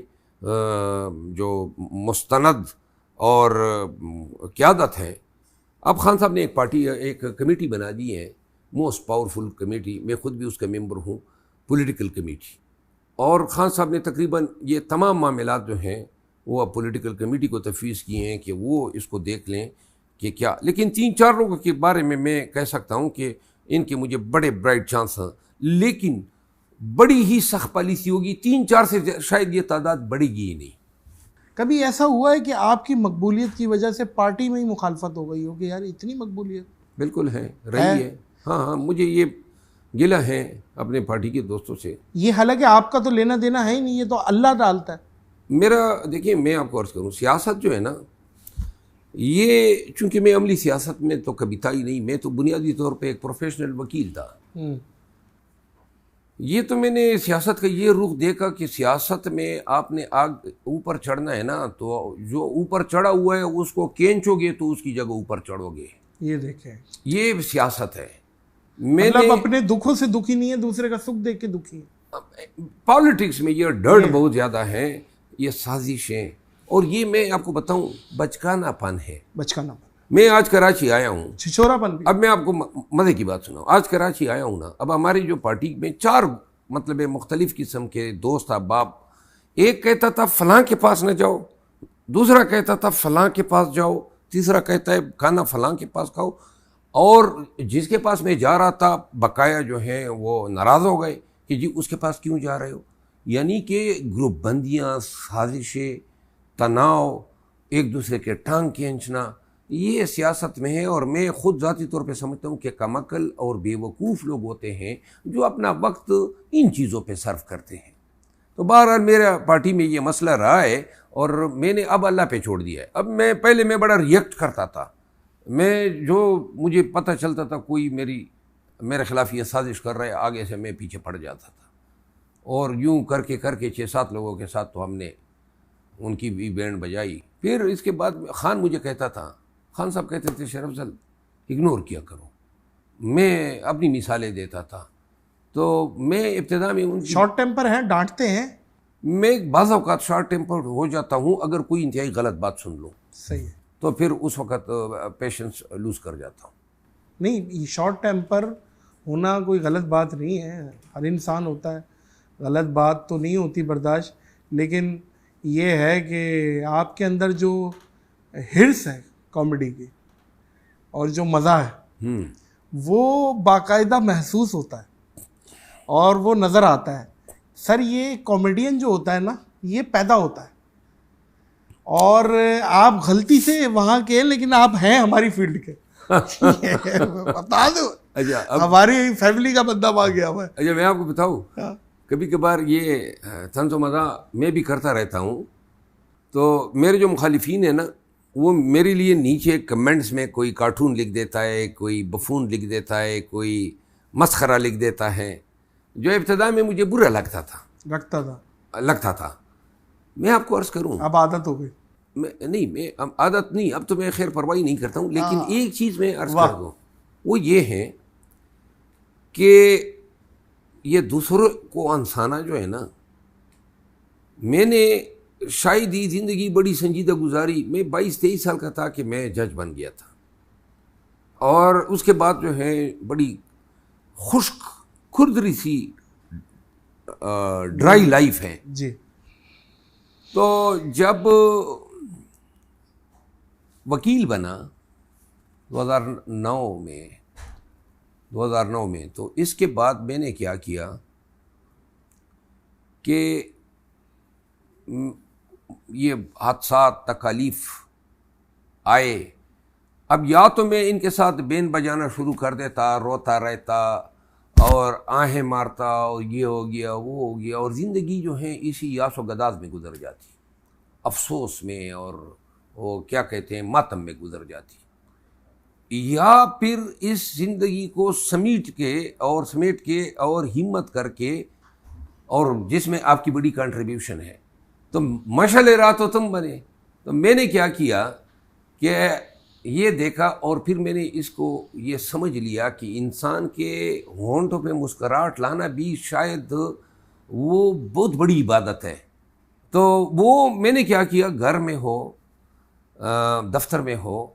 जो मुस्तनद और क़यादत है। अब खान साहब ने एक कमेटी बना दी है, मोस्ट पावरफुल कमेटी, मैं ख़ुद भी उसका मेंबर हूँ, पॉलिटिकल कमेटी, और खान साहब ने तकरीबन ये तमाम मामलात जो हैं वो अब पॉलिटिकल कमेटी को तफवीज़ किए हैं कि वो इसको देख लें कि क्या। लेकिन 3-4 लोगों के बारे में मैं कह सकता हूँ कि इनके मुझे बड़े ब्राइट चांस हैं, लेकिन बड़ी ही सख्त पॉलिसी होगी। 3-4 से शायद ये तादाद बढ़ेगी ही नहीं। कभी ऐसा हुआ है कि आपकी मकबूलियत की वजह से पार्टी में ही मुखालफत हो गई हो कि यार इतनी मकबूलियत? बिल्कुल है, रही है। हाँ, मुझे ये गिला है अपने पार्टी के दोस्तों से। ये हालांकि आपका तो लेना देना है ही नहीं, ये तो अल्लाह डालता है। मेरा देखिए, मैं आपको अर्ज़ करूँ, सियासत जो है ना, ये चूँकि मैं अमली सियासत में तो कभी था ही नहीं, मैं तो बुनियादी तौर पे एक प्रोफेशनल वकील था। ये तो मैंने सियासत का ये रुख देखा कि सियासत में आपने आग ऊपर चढ़ना है ना, तो जो ऊपर चढ़ा हुआ है उसको खींचोगे तो उसकी जगह ऊपर चढ़ोगे। ये देखें, ये सियासत है। मतलब अपने दुखों से दुखी नहीं है, दूसरे का सुख देख के दुखी है। पॉलिटिक्स में ये डर्ट बहुत ज़्यादा है, ये साजिशें, और ये मैं आपको बताऊं बचकानापन है। बचकानापन। मैं आज कराची आया हूँ, छिछोरापन भी। अब मैं आपको मज़े की बात सुनाऊँ। आज कराची आया हूँ ना, अब हमारी जो पार्टी में 4 मतलब मुख्तलिफ किस्म के दोस्त अहबाब, एक कहता था फलां के पास न जाओ, दूसरा कहता था फलां के पास जाओ, तीसरा कहता है खाना फलां के पास खाओ, और जिसके पास मैं जा रहा था बकाया जो है वो नाराज़ हो गए कि जी उसके पास क्यों जा रहे हो। यानी कि ग्रुप बंदियाँ, साजिशें, तनाव, एक दूसरे के टांग खींचना, ये सियासत में है। और मैं ख़ुद ज़ाती तौर पे समझता हूँ कि कमअक्ल और बेवकूफ़ लोग होते हैं जो अपना वक्त इन चीज़ों पे सर्व करते हैं। तो बहरहाल मेरा पार्टी में ये मसला रहा है और मैंने अब अल्लाह पे छोड़ दिया है। अब मैं पहले मैं बड़ा रिएक्ट करता था, मैं जो मुझे पता चलता था कोई मेरे खिलाफ ये साजिश कर रहा है, आगे से मैं पीछे पड़ जाता था, और यूं करके 6-7 लोगों के साथ तो हमने उनकी भी बैंड बजाई। फिर इसके बाद खान मुझे कहता था, खान साहब कहते थे शेर अफजल इग्नोर किया करो, मैं अपनी मिसालें देता था। तो मैं इब्तिदा में उनकी शॉर्ट टेम्पर हैं, डांटते हैं। मैं बाज़ औक़ात शॉर्ट टेम्पर हो जाता हूँ अगर कोई इंतहाई गलत बात सुन लो। सही है। तो फिर उस वक़्त पेशेंस लूज़ कर जाता हूँ। नहीं, शॉर्ट टेम्पर होना कोई गलत बात नहीं है, हर इंसान होता है, गलत बात तो नहीं होती बर्दाश्त। लेकिन ये है कि आपके अंदर जो हिर्स है कॉमेडी की और जो मज़ा है वो बाकायदा महसूस होता है और वो नज़र आता है। सर, ये कॉमेडियन जो होता है ना, ये पैदा होता है, और आप गलती से वहाँ के, लेकिन आप हैं हमारी फील्ड के। बता दो। अच्छा, हमारी फैमिली का बंदा वहाँ गया हुआ है। अच्छा, मैं आपको बताऊँ, कभी कभार ये तंज़ो मज़ा मैं भी करता रहता हूँ। तो मेरे जो मुखालिफिन है ना, वो मेरे लिए नीचे कमेंट्स में कोई कार्टून लिख देता है, कोई बफून लिख देता है, कोई मस्खरा लिख देता है, जो इब्तिदा में मुझे बुरा लगता था। मैं आपको अर्ज़ करूँ, अब आदत हो गई। मैं अब आदत नहीं, अब तो मैं खैर परवाही नहीं करता हूँ। लेकिन एक चीज़ मैं अर्ज़ कर दूँ, वो ये है कि ये दूसरों को अनसाना जो है ना, मैंने शायद ही ज़िंदगी बड़ी संजीदा गुजारी। मैं 22-23 साल का था कि मैं जज बन गया था, और उसके बाद जो है बड़ी खुश्क खुरदरी सी ड्राई लाइफ है। जी। तो जब वकील बना 2009 में, तो इसके बाद मैंने क्या किया कि ये हादसात तकालीफ आए, अब या तो मैं इनके साथ बेन बजाना शुरू कर देता, रोता रहता और आहें मारता और ये हो गया वो हो गया, और ज़िंदगी जो है इसी यासो गदाज में गुजर जाती, अफसोस में और वो क्या कहते हैं मातम में गुजर जाती, या फिर इस ज़िंदगी को समेट के और हिम्मत करके, और जिसमें आपकी बड़ी कंट्रीब्यूशन है, तो मशाल राह तो तुम बने। तो मैंने क्या किया कि ये देखा और फिर मैंने इसको ये समझ लिया कि इंसान के होंठों पे मुस्कुराहट लाना भी शायद वो बहुत बड़ी इबादत है। तो वो मैंने क्या किया, घर में हो, दफ्तर में हो,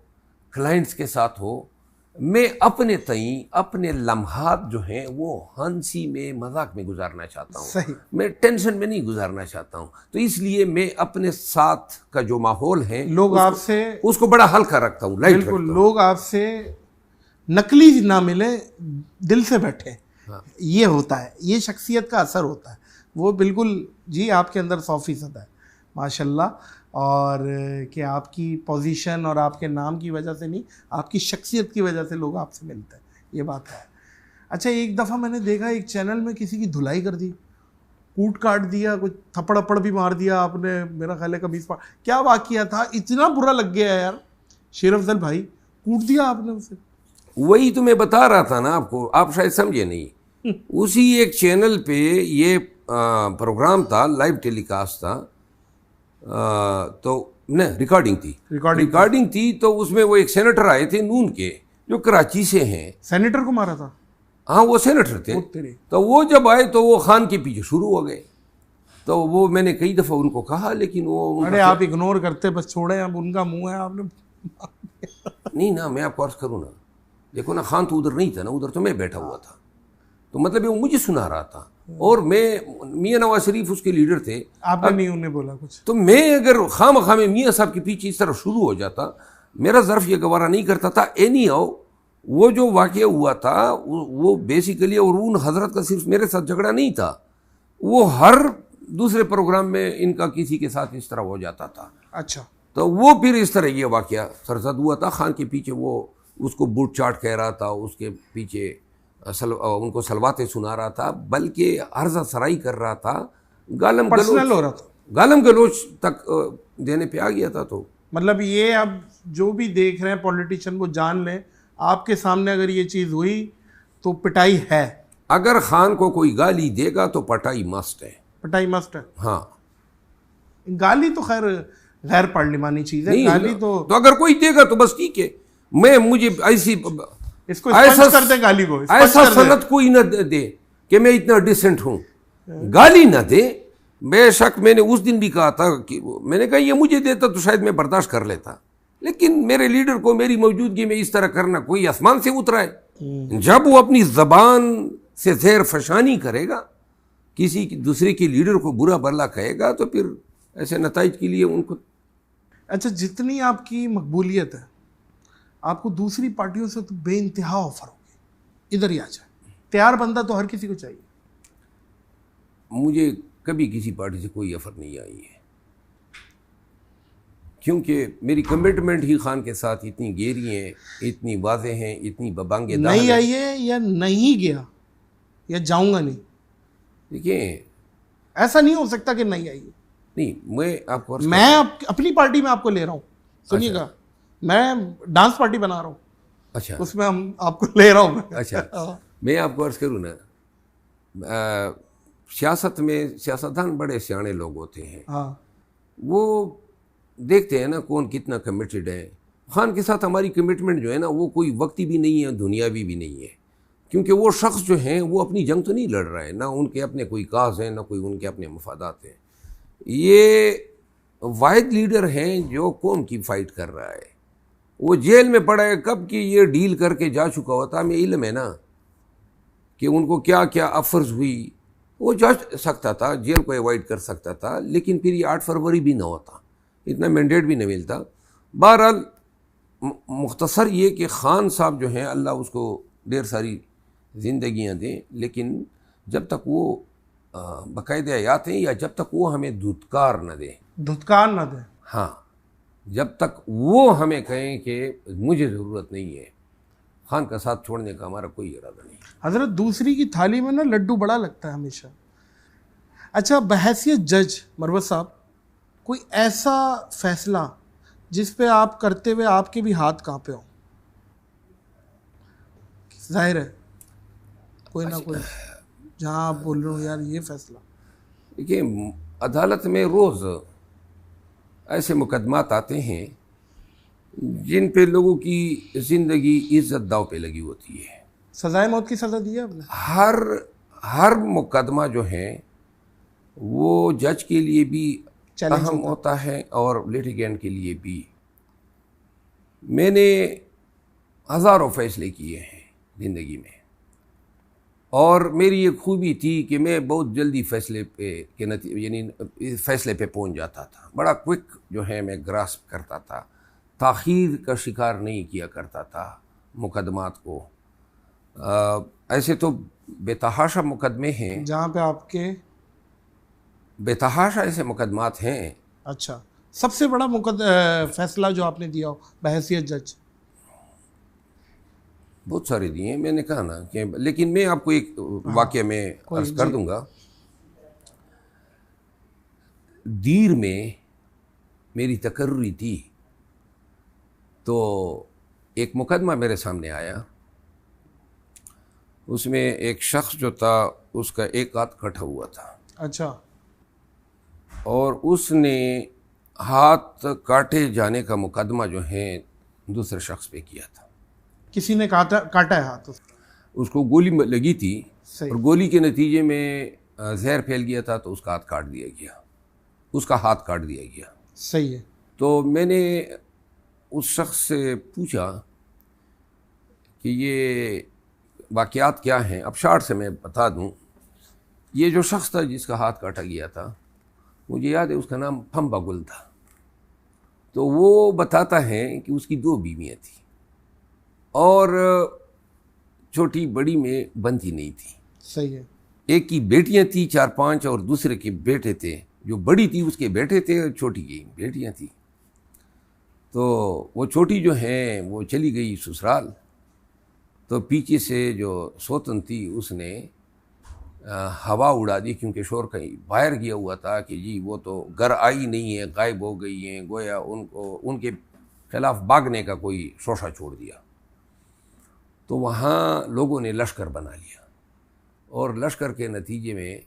क्लाइंट्स के साथ हो, मैं अपने तई अपने लम्हात जो हैं वो हंसी में मजाक में गुजारना चाहता हूँ, मैं टेंशन में नहीं गुजारना चाहता हूँ। तो इसलिए मैं अपने साथ का जो माहौल है लोग आपसे उसको बड़ा हल्का रखता हूँ, लाइट रखता हूँ। लोग आपसे नकली ना मिले, दिल से बैठे। हाँ। ये होता है, ये शख्सियत का असर होता है। वो बिल्कुल जी आपके अंदर 100% है माशाल्लाह। और कि आपकी पोजीशन और आपके नाम की वजह से नहीं, आपकी शख्सियत की वजह से लोग आपसे मिलते हैं, ये बात है। अच्छा, एक दफ़ा मैंने देखा एक चैनल में किसी की धुलाई कर दी, कूट काट दिया, कुछ थप्पड़ अप्पड़ भी मार दिया आपने, मेरा ख्याल है कमीज पार, क्या वाक़या था? इतना बुरा लग गया यार शेर अफजल भाई, कूट दिया आपने उसे। वही तो मैं बता रहा था ना आपको, आप शायद समझे नहीं। उसी एक चैनल पे ये प्रोग्राम था, लाइव टेलीकास्ट था, तो न रिकॉर्डिंग थी। तो उसमें वो एक सेनेटर आए थे नून के, जो कराची से हैं। सेनेटर को मारा था? हाँ, वो सेनेटर थे। तो वो जब आए तो वो खान के पीछे शुरू हो गए। तो वो मैंने कई दफ़ा उनको कहा, लेकिन वो अरे आप इग्नोर करते, बस छोड़े, अब उनका मुंह है, आपने नहीं ना, मैं आपको अर्ज करूँ ना, देखो ना, खान तो उधर नहीं था ना, उधर तो मैं बैठा हुआ था। तो मतलब वो मुझे सुना रहा था, और मैं, मियाँ नवाज शरीफ उसके लीडर थे। आपने नहीं उन्हें बोला कुछ? तो मैं अगर खाम में मियाँ साहब के पीछे इस तरह शुरू हो जाता, मेरा ज़र्फ ये गवारा नहीं करता था। एनी हाउ वो जो वाक़या हुआ था वो बेसिकली, और उन हजरत का सिर्फ मेरे साथ झगड़ा नहीं था, वो हर दूसरे प्रोग्राम में इनका किसी के साथ इस तरह हो जाता था। अच्छा। तो वो फिर इस तरह ये वाक़या सरजद हुआ था। खान के पीछे वो उसको बूट चाट कह रहा था, उसके पीछे उनको सलवातें सुना रहा था, बल्कि अर्जा सराई कर रहा था, गालम गलोच तक देने पे आ गया था। तो मतलब ये अब जो भी देख रहे हैं पॉलिटिशियन वो जान लें, आपके सामने अगर ये चीज़ हुई तो पिटाई है। अगर खान को कोई गाली देगा तो पिटाई मस्ट है। पिटाई मस्ट है? हाँ। गाली तो खैर गैर पार्लिमानी चीज़ है, गाली तो अगर कोई देगा तो बस ठीक है। मुझे ऐसी, इसको ऐसा कर दे, गाली को ऐसा सनत कोई न दे कि मैं इतना डिसेंट हूं, गाली ना दे। बेशक मैंने उस दिन भी कहा था कि मैंने कहा ये मुझे देता तो शायद मैं बर्दाश्त कर लेता, लेकिन मेरे लीडर को मेरी मौजूदगी में इस तरह करना कोई आसमान से उतरा है। जब वो अपनी जबान से ज़हर फशानी करेगा, किसी दूसरे के लीडर को बुरा भला कहेगा, तो फिर ऐसे नताइज के लिए उनको। अच्छा, जितनी आपकी मकबूलियत है, आपको दूसरी पार्टियों से तो बेइंतहा ऑफर होगी, इधर ही आ जाए। तैयार बंदा तो हर किसी को चाहिए। मुझे कभी किसी पार्टी से कोई ऑफर नहीं आई है, क्योंकि मेरी कमिटमेंट ही खान के साथ इतनी गहरी है, इतनी वाज़ेह हैं, इतनी बबांगे नहीं आई है या नहीं गया या जाऊंगा नहीं। देखिए, ऐसा नहीं हो सकता कि नहीं आई है। नहीं, मैं अपनी पार्टी में आपको ले रहा हूँ, सुनिएगा। अच्छा। मैं डांस पार्टी बना रहा हूँ। अच्छा। उसमें हम आपको ले रहा हूँ। अच्छा। मैं आपको अर्ज करूँ ना, सियासत में सियासतदान बड़े सियाने लोग होते हैं। हाँ। वो देखते हैं ना कौन कितना कमिटेड है। खान के साथ हमारी कमिटमेंट जो है ना, वो कोई वक्ती भी नहीं है, दुनियावी भी नहीं है, क्योंकि वो शख्स जो हैं वो अपनी जंग तो नहीं लड़ रहा है, ना उनके अपने कोई काज हैं, ना कोई उनके अपने मफादात हैं। ये वाहिद लीडर हैं जो कौम की फ़ाइट कर रहा है। वो जेल में पड़ा है, कब की ये डील करके जा चुका होता। हमें इल्म है ना कि उनको क्या क्या ऑफर्स हुई, वो जज सकता था, जेल को अवॉइड कर सकता था, लेकिन फिर ये 8 फरवरी भी ना होता, इतना मैंडेट भी नहीं मिलता। बहरहाल मुख्तसर ये कि ख़ान साहब जो हैं अल्लाह उसको ढेर सारी ज़िंदगियाँ दें, लेकिन जब तक वो बाकायदे हयात हैं या जब तक वो हमें धुतकार न दें, धुतकार न दें, हाँ, जब तक वो हमें कहें कि मुझे ज़रूरत नहीं है, खान का साथ छोड़ने का हमारा कोई इरादा नहीं। हज़रत दूसरी की थाली में ना लड्डू बड़ा लगता है हमेशा। अच्छा, बहैसियत जज मरवत साहब, कोई ऐसा फैसला जिस पे आप करते हुए आपके भी हाथ कांपे हो? जाहिर है कोई ना कोई जहाँ आप बोल रहे हो यार ये फैसला। देखिए, अदालत में रोज़ ऐसे मुकदमात आते हैं जिन पे लोगों की ज़िंदगी, इज्जत दाव पे लगी होती है। सजाए मौत की सज़ा दी है आपने? हर मुकदमा जो है वो जज के लिए भी अहम होता है और लिटिगेंट के लिए भी। मैंने हज़ारों फैसले किए हैं ज़िंदगी में, और मेरी ये खूबी थी कि मैं बहुत जल्दी फैसले पे के यानी फैसले पे पहुंच जाता था। बड़ा क्विक जो है मैं ग्रास्प करता था, ताख़ीर का शिकार नहीं किया करता था मुकदमात को। ऐसे तो बेतहाशा मुकदमे हैं, जहाँ पे आपके बेतहाशा ऐसे मुकदमात हैं। अच्छा, सबसे बड़ा फैसला जो आपने दिया हो बहैसियत जज? बहुत सारे दिए, मैंने कहा ना कि, लेकिन मैं आपको एक वाक़या में अर्ज़ कर दूंगा। दीर में मेरी तकर्री थी, तो एक मुकदमा मेरे सामने आया। उसमें एक शख्स जो था उसका एक हाथ कटा हुआ था। अच्छा। और उसने हाथ काटे जाने का मुकदमा जो है दूसरे शख्स पे किया था। किसी ने काटा है हाथ? उसको गोली लगी थी सही। और गोली के नतीजे में जहर फैल गया था, तो उसका हाथ काट दिया गया, उसका हाथ काट दिया गया। सही है। तो मैंने उस शख्स से पूछा कि ये वाक़यात क्या हैं। अब शार्ट से मैं बता दूं, ये जो शख्स था जिसका हाथ काटा गया था, मुझे याद है उसका नाम फम्बा गुल था। तो वो बताता है कि उसकी 2 बीवियाँ थी और छोटी बड़ी में बनती नहीं थी। सही है। एक की बेटियां थी 4-5 और दूसरे के बेटे थे। जो बड़ी थी उसके बेटे थे और छोटी की बेटियां थी। तो वो छोटी जो है वो चली गई ससुराल। तो पीछे से जो सोतन थी उसने हवा उड़ा दी, क्योंकि शोर कहीं बाहर गया हुआ था कि जी वो तो घर आई नहीं है, गायब हो गई हैं, गोया उनको उनके खिलाफ भागने का कोई शोशा छोड़ दिया। तो वहाँ लोगों ने लश्कर बना लिया और लश्कर के नतीजे में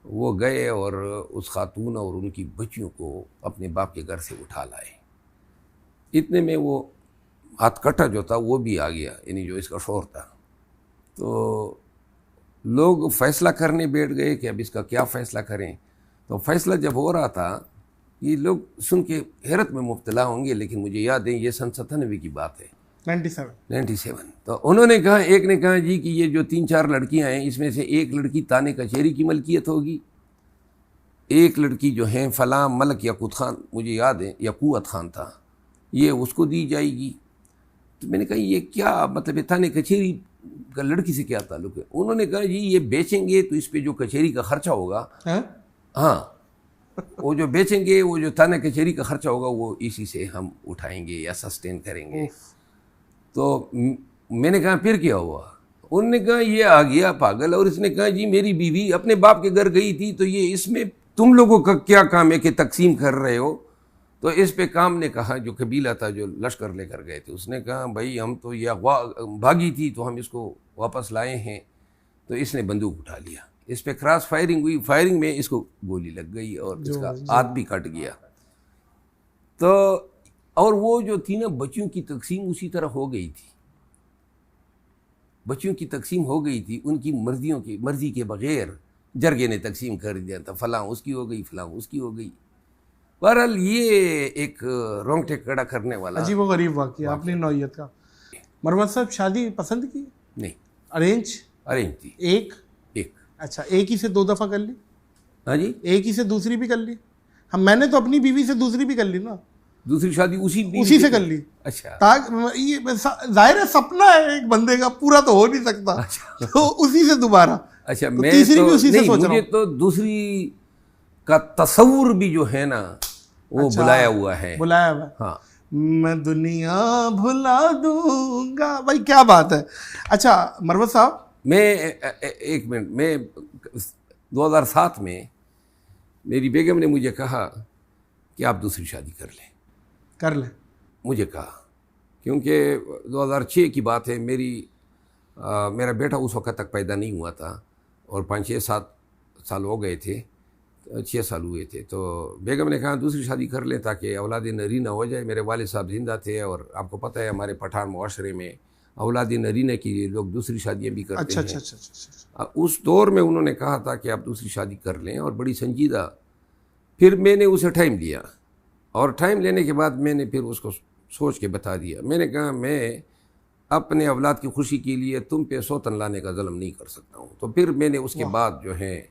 वो गए और उस खातून और उनकी बच्चियों को अपने बाप के घर से उठा लाए। इतने में वो हाथ कटा जो था वो भी आ गया, यानी जो इसका शोर था। तो लोग फैसला करने बैठ गए कि अब इसका क्या फ़ैसला करें। तो फैसला जब हो रहा था, ये लोग सुन के हैरत में मुब्तला होंगे, लेकिन मुझे याद है ये सन 97 की बात है, 97। तो उन्होंने कहा, एक ने कहा जी कि ये जो 3-4 लड़कियां हैं इसमें से एक लड़की ताने कचेरी की मलकियत होगी, एक लड़की जो है फलां मलक यकूत खान, मुझे याद है यकूत खान था, ये उसको दी जाएगी। तो मैंने कहा ये क्या मतलब है, थाने कचेरी का लड़की से क्या ताल्लुक है? उन्होंने कहा जी ये बेचेंगे तो इस पे जो कचेरी का खर्चा होगा, हाँ वो जो बेचेंगे, वो जो थाने कचेरी का खर्चा होगा वो इसी से हम उठाएंगे या सस्टेन करेंगे। तो मैंने कहा फिर क्या हुआ? उन्होंने कहा ये आ गया पागल और इसने कहा जी मेरी बीवी अपने बाप के घर गई थी, तो ये इसमें तुम लोगों का क्या काम है कि तकसीम कर रहे हो? तो इस पे काम ने कहा, जो कबीला था जो लश्कर लेकर गए थे, उसने कहा भाई हम तो ये भागी थी तो हम इसको वापस लाए हैं। तो इसने बंदूक उठा लिया, इस पे क्रॉस फायरिंग हुई, फायरिंग में इसको गोली लग गई और इसका हाथ भी कट गया। तो और वो जो थी ना, बच्चियों की तकसीम उसी तरह हो गई थी, बच्चियों की तकसीम हो गई थी, उनकी मर्जी के बगैर जरगे ने तकसीम कर दिया था, फलां उसकी हो गई, फलां उसकी हो गई। बहरहाल ये एक रोंगटे खड़ा करने वाला अजीब व गरीब वाक़या अपनी नौइयत का। मरवत साहब शादी पसंद की? नहीं, अरेंज अरेंज थी। एक अच्छा, एक ही से 2 दफ़ा कर ली? हाँ जी, एक ही से दूसरी भी कर ली? हम, मैंने तो अपनी बीवी से दूसरी भी कर ली ना, दूसरी शादी उसी से कर ली। अच्छा, ताकि ये जाहिर है सपना है एक बंदे का, पूरा तो हो नहीं सकता। अच्छा। तो उसी से दोबारा। अच्छा, तो मैं तीसरी तो भी उसी से नहीं, सोच रहा मुझे हूँ। तो दूसरी का तस्वुर भी जो है ना वो अच्छा, बुलाया हुआ है। बुलाया हुआ है। हाँ, मैं दुनिया भुला दूंगा, भाई क्या बात है। अच्छा मरवत साहब, मैं एक मिनट, मैं 2007 में मेरी बेगम ने मुझे कहा कि आप दूसरी शादी कर लें। कर ले। मुझे कहा, क्योंकि 2006 की बात है, मेरा बेटा उस वक्त तक पैदा नहीं हुआ था और 5-6-7 साल हो गए थे, 6 साल हुए थे। तो बेगम ने कहा दूसरी शादी कर लें ताकि औलाद नरीना हो जाए। मेरे वालिद साहब ज़िंदा थे और आपको पता है हमारे पठान मुआशरे में औलाद नरीना के लिए लोग दूसरी शादियाँ भी करते हैं। अच्छा। उस दौर में उन्होंने कहा था कि आप दूसरी शादी कर लें, और बड़ी संजीदा। फिर मैंने उसे टाइम लिया, और टाइम लेने के बाद मैंने फिर उसको सोच के बता दिया। मैंने कहा मैं अपने औलाद की खुशी के लिए तुम पे सौतन लाने का ज़ुल्म नहीं कर सकता हूँ। तो फिर मैंने उसके बाद जो है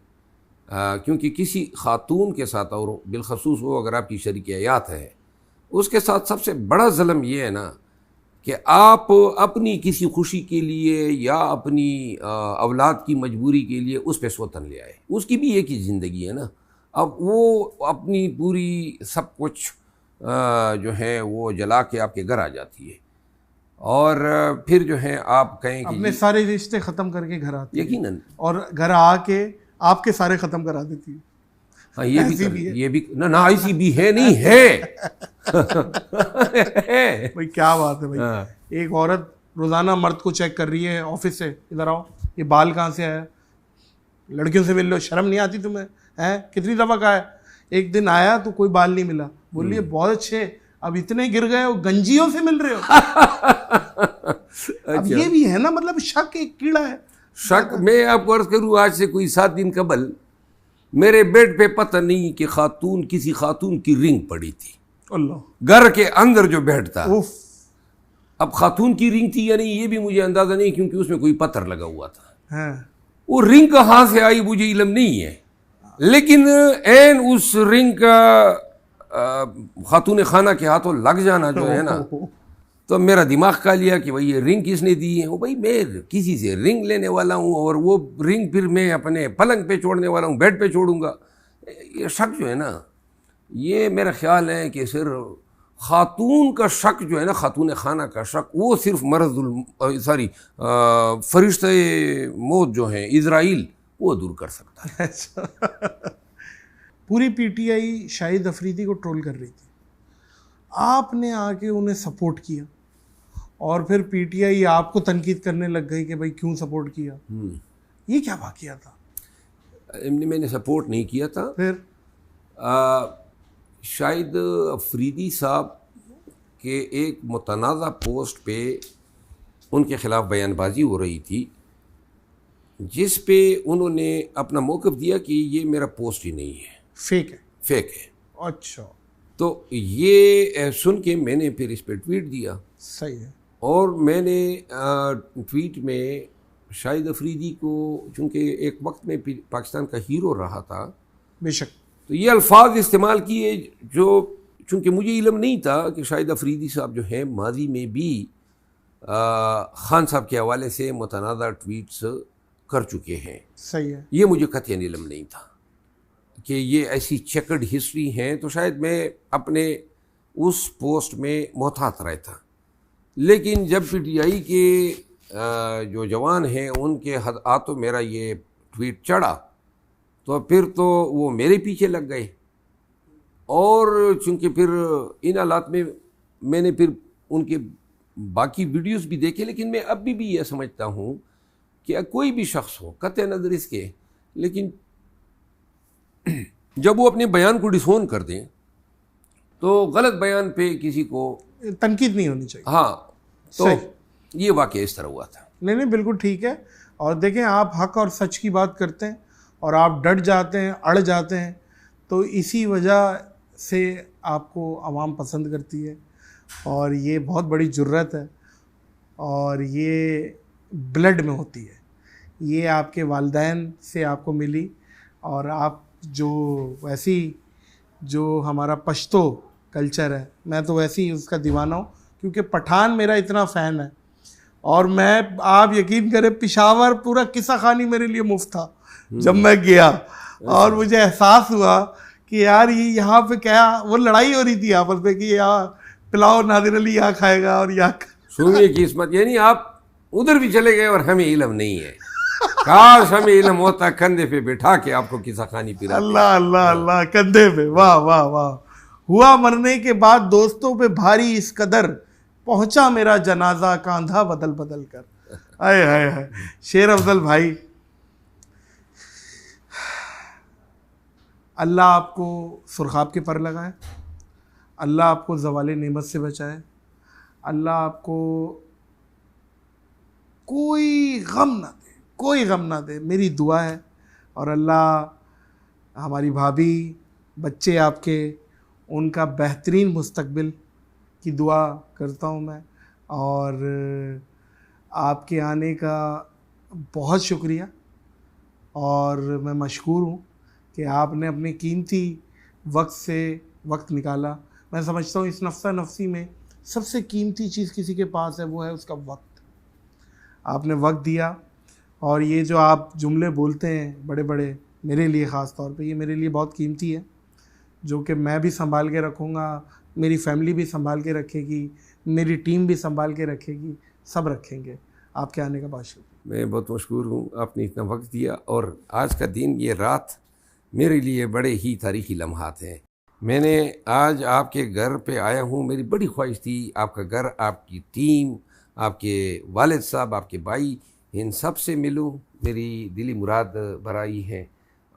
क्योंकि किसी खातून के साथ, और बिलखसूस वो अगर आपकी शरीक हयात है, उसके साथ सबसे बड़ा ज़ुल्म ये है ना कि आप अपनी किसी खुशी के लिए या अपनी औलाद की मजबूरी के लिए उस पर सौतन ले आए। उसकी भी एक ही ज़िंदगी है ना। अब वो अपनी पूरी सब कुछ जो है वो जला के आपके घर आ जाती है, और फिर जो है आप कहें कि अपने सारे रिश्ते ख़त्म करके घर आती है, यकीनन, और घर आके आपके सारे ख़त्म करा देती है। हाँ ये भी ऐसी भी है। ये भी ना ऐसी भी है, नहीं है। भाई क्या बात है भाई। हाँ। एक औरत रोज़ाना मर्द को चेक कर रही है ऑफिस से, इधर आओ, ये बाल कहाँ से आया, लड़कियों से मिल लो, शर्म नहीं आती तुम्हें, हैं? कितनी दफ़ा कहा है। एक दिन आया तो कोई बाल नहीं मिला, बोल रही है बहुत अच्छे, अब इतने गिर गए हो, गंजियों से मिल रहे हो। अब ये भी है ना, मतलब शक एक कीड़ा है। शक, मैं आपको अर्ज करूँ, आज से कोई 7 दिन कबल मेरे बेड पे पता नहीं कि किसी खातून की रिंग पड़ी थी, अल्लाह, घर के अंदर जो बेड था। उफ। अब खातून की रिंग थी या नहीं ये भी मुझे अंदाजा नहीं, क्योंकि उसमें कोई पत्थर लगा हुआ था। हाँ। वो रिंग कहाँ से आई मुझे इल्म नहीं है, लेकिन एन उस रिंग का खातून खाना के हाथों लग जाना जो है ना, तो मेरा दिमाग खा लिया कि भाई ये रिंग किसने दी है। वो भाई मैं किसी से रिंग लेने वाला हूँ, और वो रिंग फिर मैं अपने पलंग पे छोड़ने वाला हूँ, बेड पे छोड़ूंगा। ये शक जो है ना, ये मेरा ख्याल है कि सिर्फ खातून का शक जो है ना, खातून खाना का शक, वो सिर्फ फरिश्ते मौत जो है इजराइल, वो दूर कर सकता है। अच्छा। पूरी पीटीआई शाहिद अफरीदी को ट्रोल कर रही थी, आपने आके उन्हें सपोर्ट किया, और फिर पीटीआई आपको तनकीद करने लग गई कि भाई क्यों सपोर्ट किया। ये क्या वाकया था? मैंने सपोर्ट नहीं किया था। फिर शाहिद अफरीदी साहब के एक मुतनाज़ा पोस्ट पे उनके ख़िलाफ़ बयानबाजी हो रही थी, जिस पे उन्होंने अपना मौक़िफ़ दिया कि ये मेरा पोस्ट ही नहीं है, फेक है। अच्छा, तो ये सुन के मैंने फिर इस पर ट्वीट दिया। सही है। और मैंने ट्वीट में शाहिद अफरीदी को, चूँकि एक वक्त में पाकिस्तान का हीरो रहा था, बेशक, तो ये अल्फाज इस्तेमाल किए जो, चूँकि मुझे इल्म नहीं था कि शाहिद अफरीदी साहब जो है माजी में भी खान साहब के हवाले से मुतनाज़ा ट्वीट्स कर चुके हैं। सही है। ये मुझे कतई इल्म नहीं था कि ये ऐसी चेकर्ड हिस्ट्री हैं, तो शायद मैं अपने उस पोस्ट में मोहतात रहता। लेकिन जब पीटीआई के जो जवान हैं उनके हाथों मेरा ये ट्वीट चढ़ा, तो फिर तो वो मेरे पीछे लग गए, और चूँकि फिर इन हालात में मैंने फिर उनके बाकी वीडियोस भी देखे। लेकिन मैं अभी भी यह समझता हूँ कि कोई भी शख्स हो, कतई नज़र इसके, लेकिन जब वो अपने बयान को डिसोन कर दें तो गलत बयान पे किसी को तनकीद नहीं होनी चाहिए। हाँ, तो सही। ये वाकया इस तरह हुआ था। नहीं, बिल्कुल ठीक है। और देखें, आप हक और सच की बात करते हैं और आप डट जाते हैं, अड़ जाते हैं, तो इसी वजह से आपको आवाम पसंद करती है, और ये बहुत बड़ी जुर्रत है, और ये ब्लड में होती है। ये आपके वालिदैन से आपको मिली, और आप जो वैसी जो हमारा पश्तो कल्चर है, मैं तो वैसे ही उसका दीवाना हूँ, क्योंकि पठान मेरा इतना फ़ैन है। और मैं, आप यकीन करें, पेशावर पूरा किस्सा खानी मेरे लिए मुफ्त था जब मैं गया, और मुझे एहसास हुआ कि यार ये यहाँ पे क्या, वो लड़ाई हो रही थी आपस में कि यहाँ पिलाओ, नादिर अली यहाँ खाएगा और यहाँ सुनिए किस्मत, यानी आप उधर भी चले गए और हमें इल्म नहीं है। काश हमें इल्म होता, कंधे पे बिठा के आपको किस्सा खानी पिलाते। अल्लाह अल्लाह अल्लाह, कंधे पे, वाह वाह वाह। हुआ मरने के बाद दोस्तों पे भारी इस कदर, पहुंचा मेरा जनाजा कांधा बदल बदल कर। आए हाय हाय। शेर अफजल भाई, अल्लाह आपको सुरखाब के पर लगाए, अल्लाह आपको ज़वाले नेमत से बचाए, अल्लाह आपको कोई गम ना दे, कोई गम ना दे, मेरी दुआ है। और अल्लाह हमारी भाभी, बच्चे आपके, उनका बेहतरीन मुस्तकबिल की दुआ करता हूँ मैं। और आपके आने का बहुत शुक्रिया, और मैं मशकूर हूँ कि आपने अपने कीमती वक्त से वक्त निकाला। मैं समझता हूँ इस नफ्सा नफसी में सबसे कीमती चीज़ किसी के पास है, वो है उसका वक्त। आपने वक्त दिया, और ये जो आप जुमले बोलते हैं बड़े बड़े, मेरे लिए ख़ास तौर पे ये मेरे लिए बहुत कीमती है, जो कि मैं भी संभाल के रखूँगा, मेरी फैमिली भी संभाल के रखेगी, मेरी टीम भी संभाल के रखेगी, सब रखेंगे। आपके आने का बहुत शुक्रिया। मैं बहुत मशहूर हूँ, आपने इतना वक्त दिया। और आज का दिन, ये रात मेरे लिए बड़े ही तारीख़ी लम्हात हैं। मैंने आज आपके घर पे आया हूँ, मेरी बड़ी ख्वाहिश थी आपका घर, आपकी टीम, आपके वालिद साहब, आपके भाई, इन सब से मिलूँ। मेरी दिली मुराद भराई है,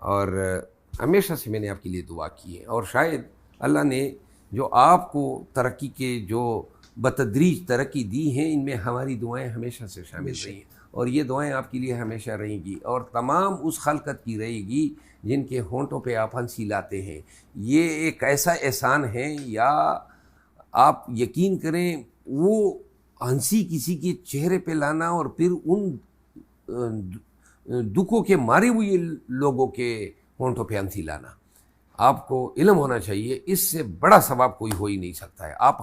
और हमेशा से मैंने आपके लिए दुआ की है। और शायद अल्लाह ने जो आपको तरक्की के जो बतदरीज तरक्की दी हैं, इनमें हमारी दुआएं हमेशा से शामिल रही हैं, और ये दुआएं आपके लिए हमेशा रहेंगी, और तमाम उस खलकत की रहेगी जिनके होंठों पे आप हंसी लाते हैं। ये एक ऐसा एहसान है, या आप यकीन करें, वो हंसी किसी के चेहरे पे लाना और फिर उन दुखों के मारे हुए लोगों के होंठों पे हंसी लाना, आपको इल्म होना चाहिए, इससे बड़ा सवाब कोई हो ही नहीं सकता है। आप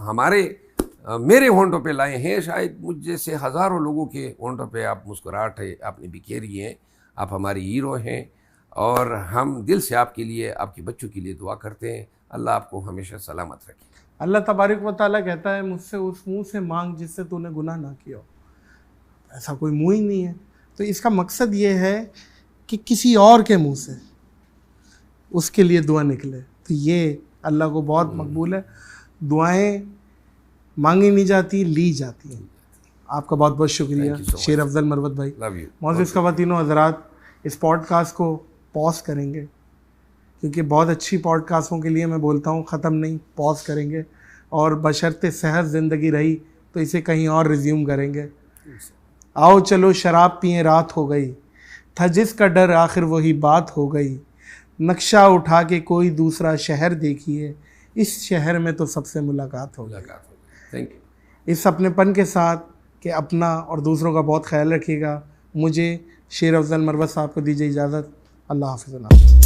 मेरे होंठों पे लाए हैं, शायद मुझ जैसे हज़ारों लोगों के होंठों पे आप मुस्कुराहट है आपने बिखेरी है। आप हमारी हीरो हैं, और हम दिल से आपके लिए, आपके बच्चों के लिए दुआ करते हैं। अल्लाह आपको हमेशा सलामत रखे। अल्लाह तबारक व तआला कहता है, मुझसे उस मुंह से मांग जिससे तूने गुनाह ना किया हो। ऐसा कोई मुंह ही नहीं है। तो इसका मकसद ये है कि किसी और के मुंह से उसके लिए दुआ निकले, तो ये अल्लाह को बहुत मकबूल है। दुआएं मांगी नहीं जाती, ली जाती हैं। आपका बहुत बहुत शुक्रिया शेर अफजल मरवत भाई। मौजूद ख़वातीन व हज़रात, इस पॉडकास्ट को पॉज करेंगे, क्योंकि बहुत अच्छी पॉडकास्टों के लिए मैं बोलता हूँ ख़त्म नहीं, पॉज करेंगे, और बशर्ते सेहत ज़िंदगी रही तो इसे कहीं और रिज्यूम करेंगे। आओ चलो शराब पिए, रात हो गई, था जिसका डर आखिर वही बात हो गई, नक्शा उठा के कोई दूसरा शहर देखिए, इस शहर में तो सबसे मुलाकात हो गई। Thank you. इस अपनेपन के साथ कि अपना और दूसरों का बहुत ख्याल रखिएगा। मुझे शेर अफजल मरवत साहब को दीजिए इजाज़त। अल्लाह हाफ़िज़।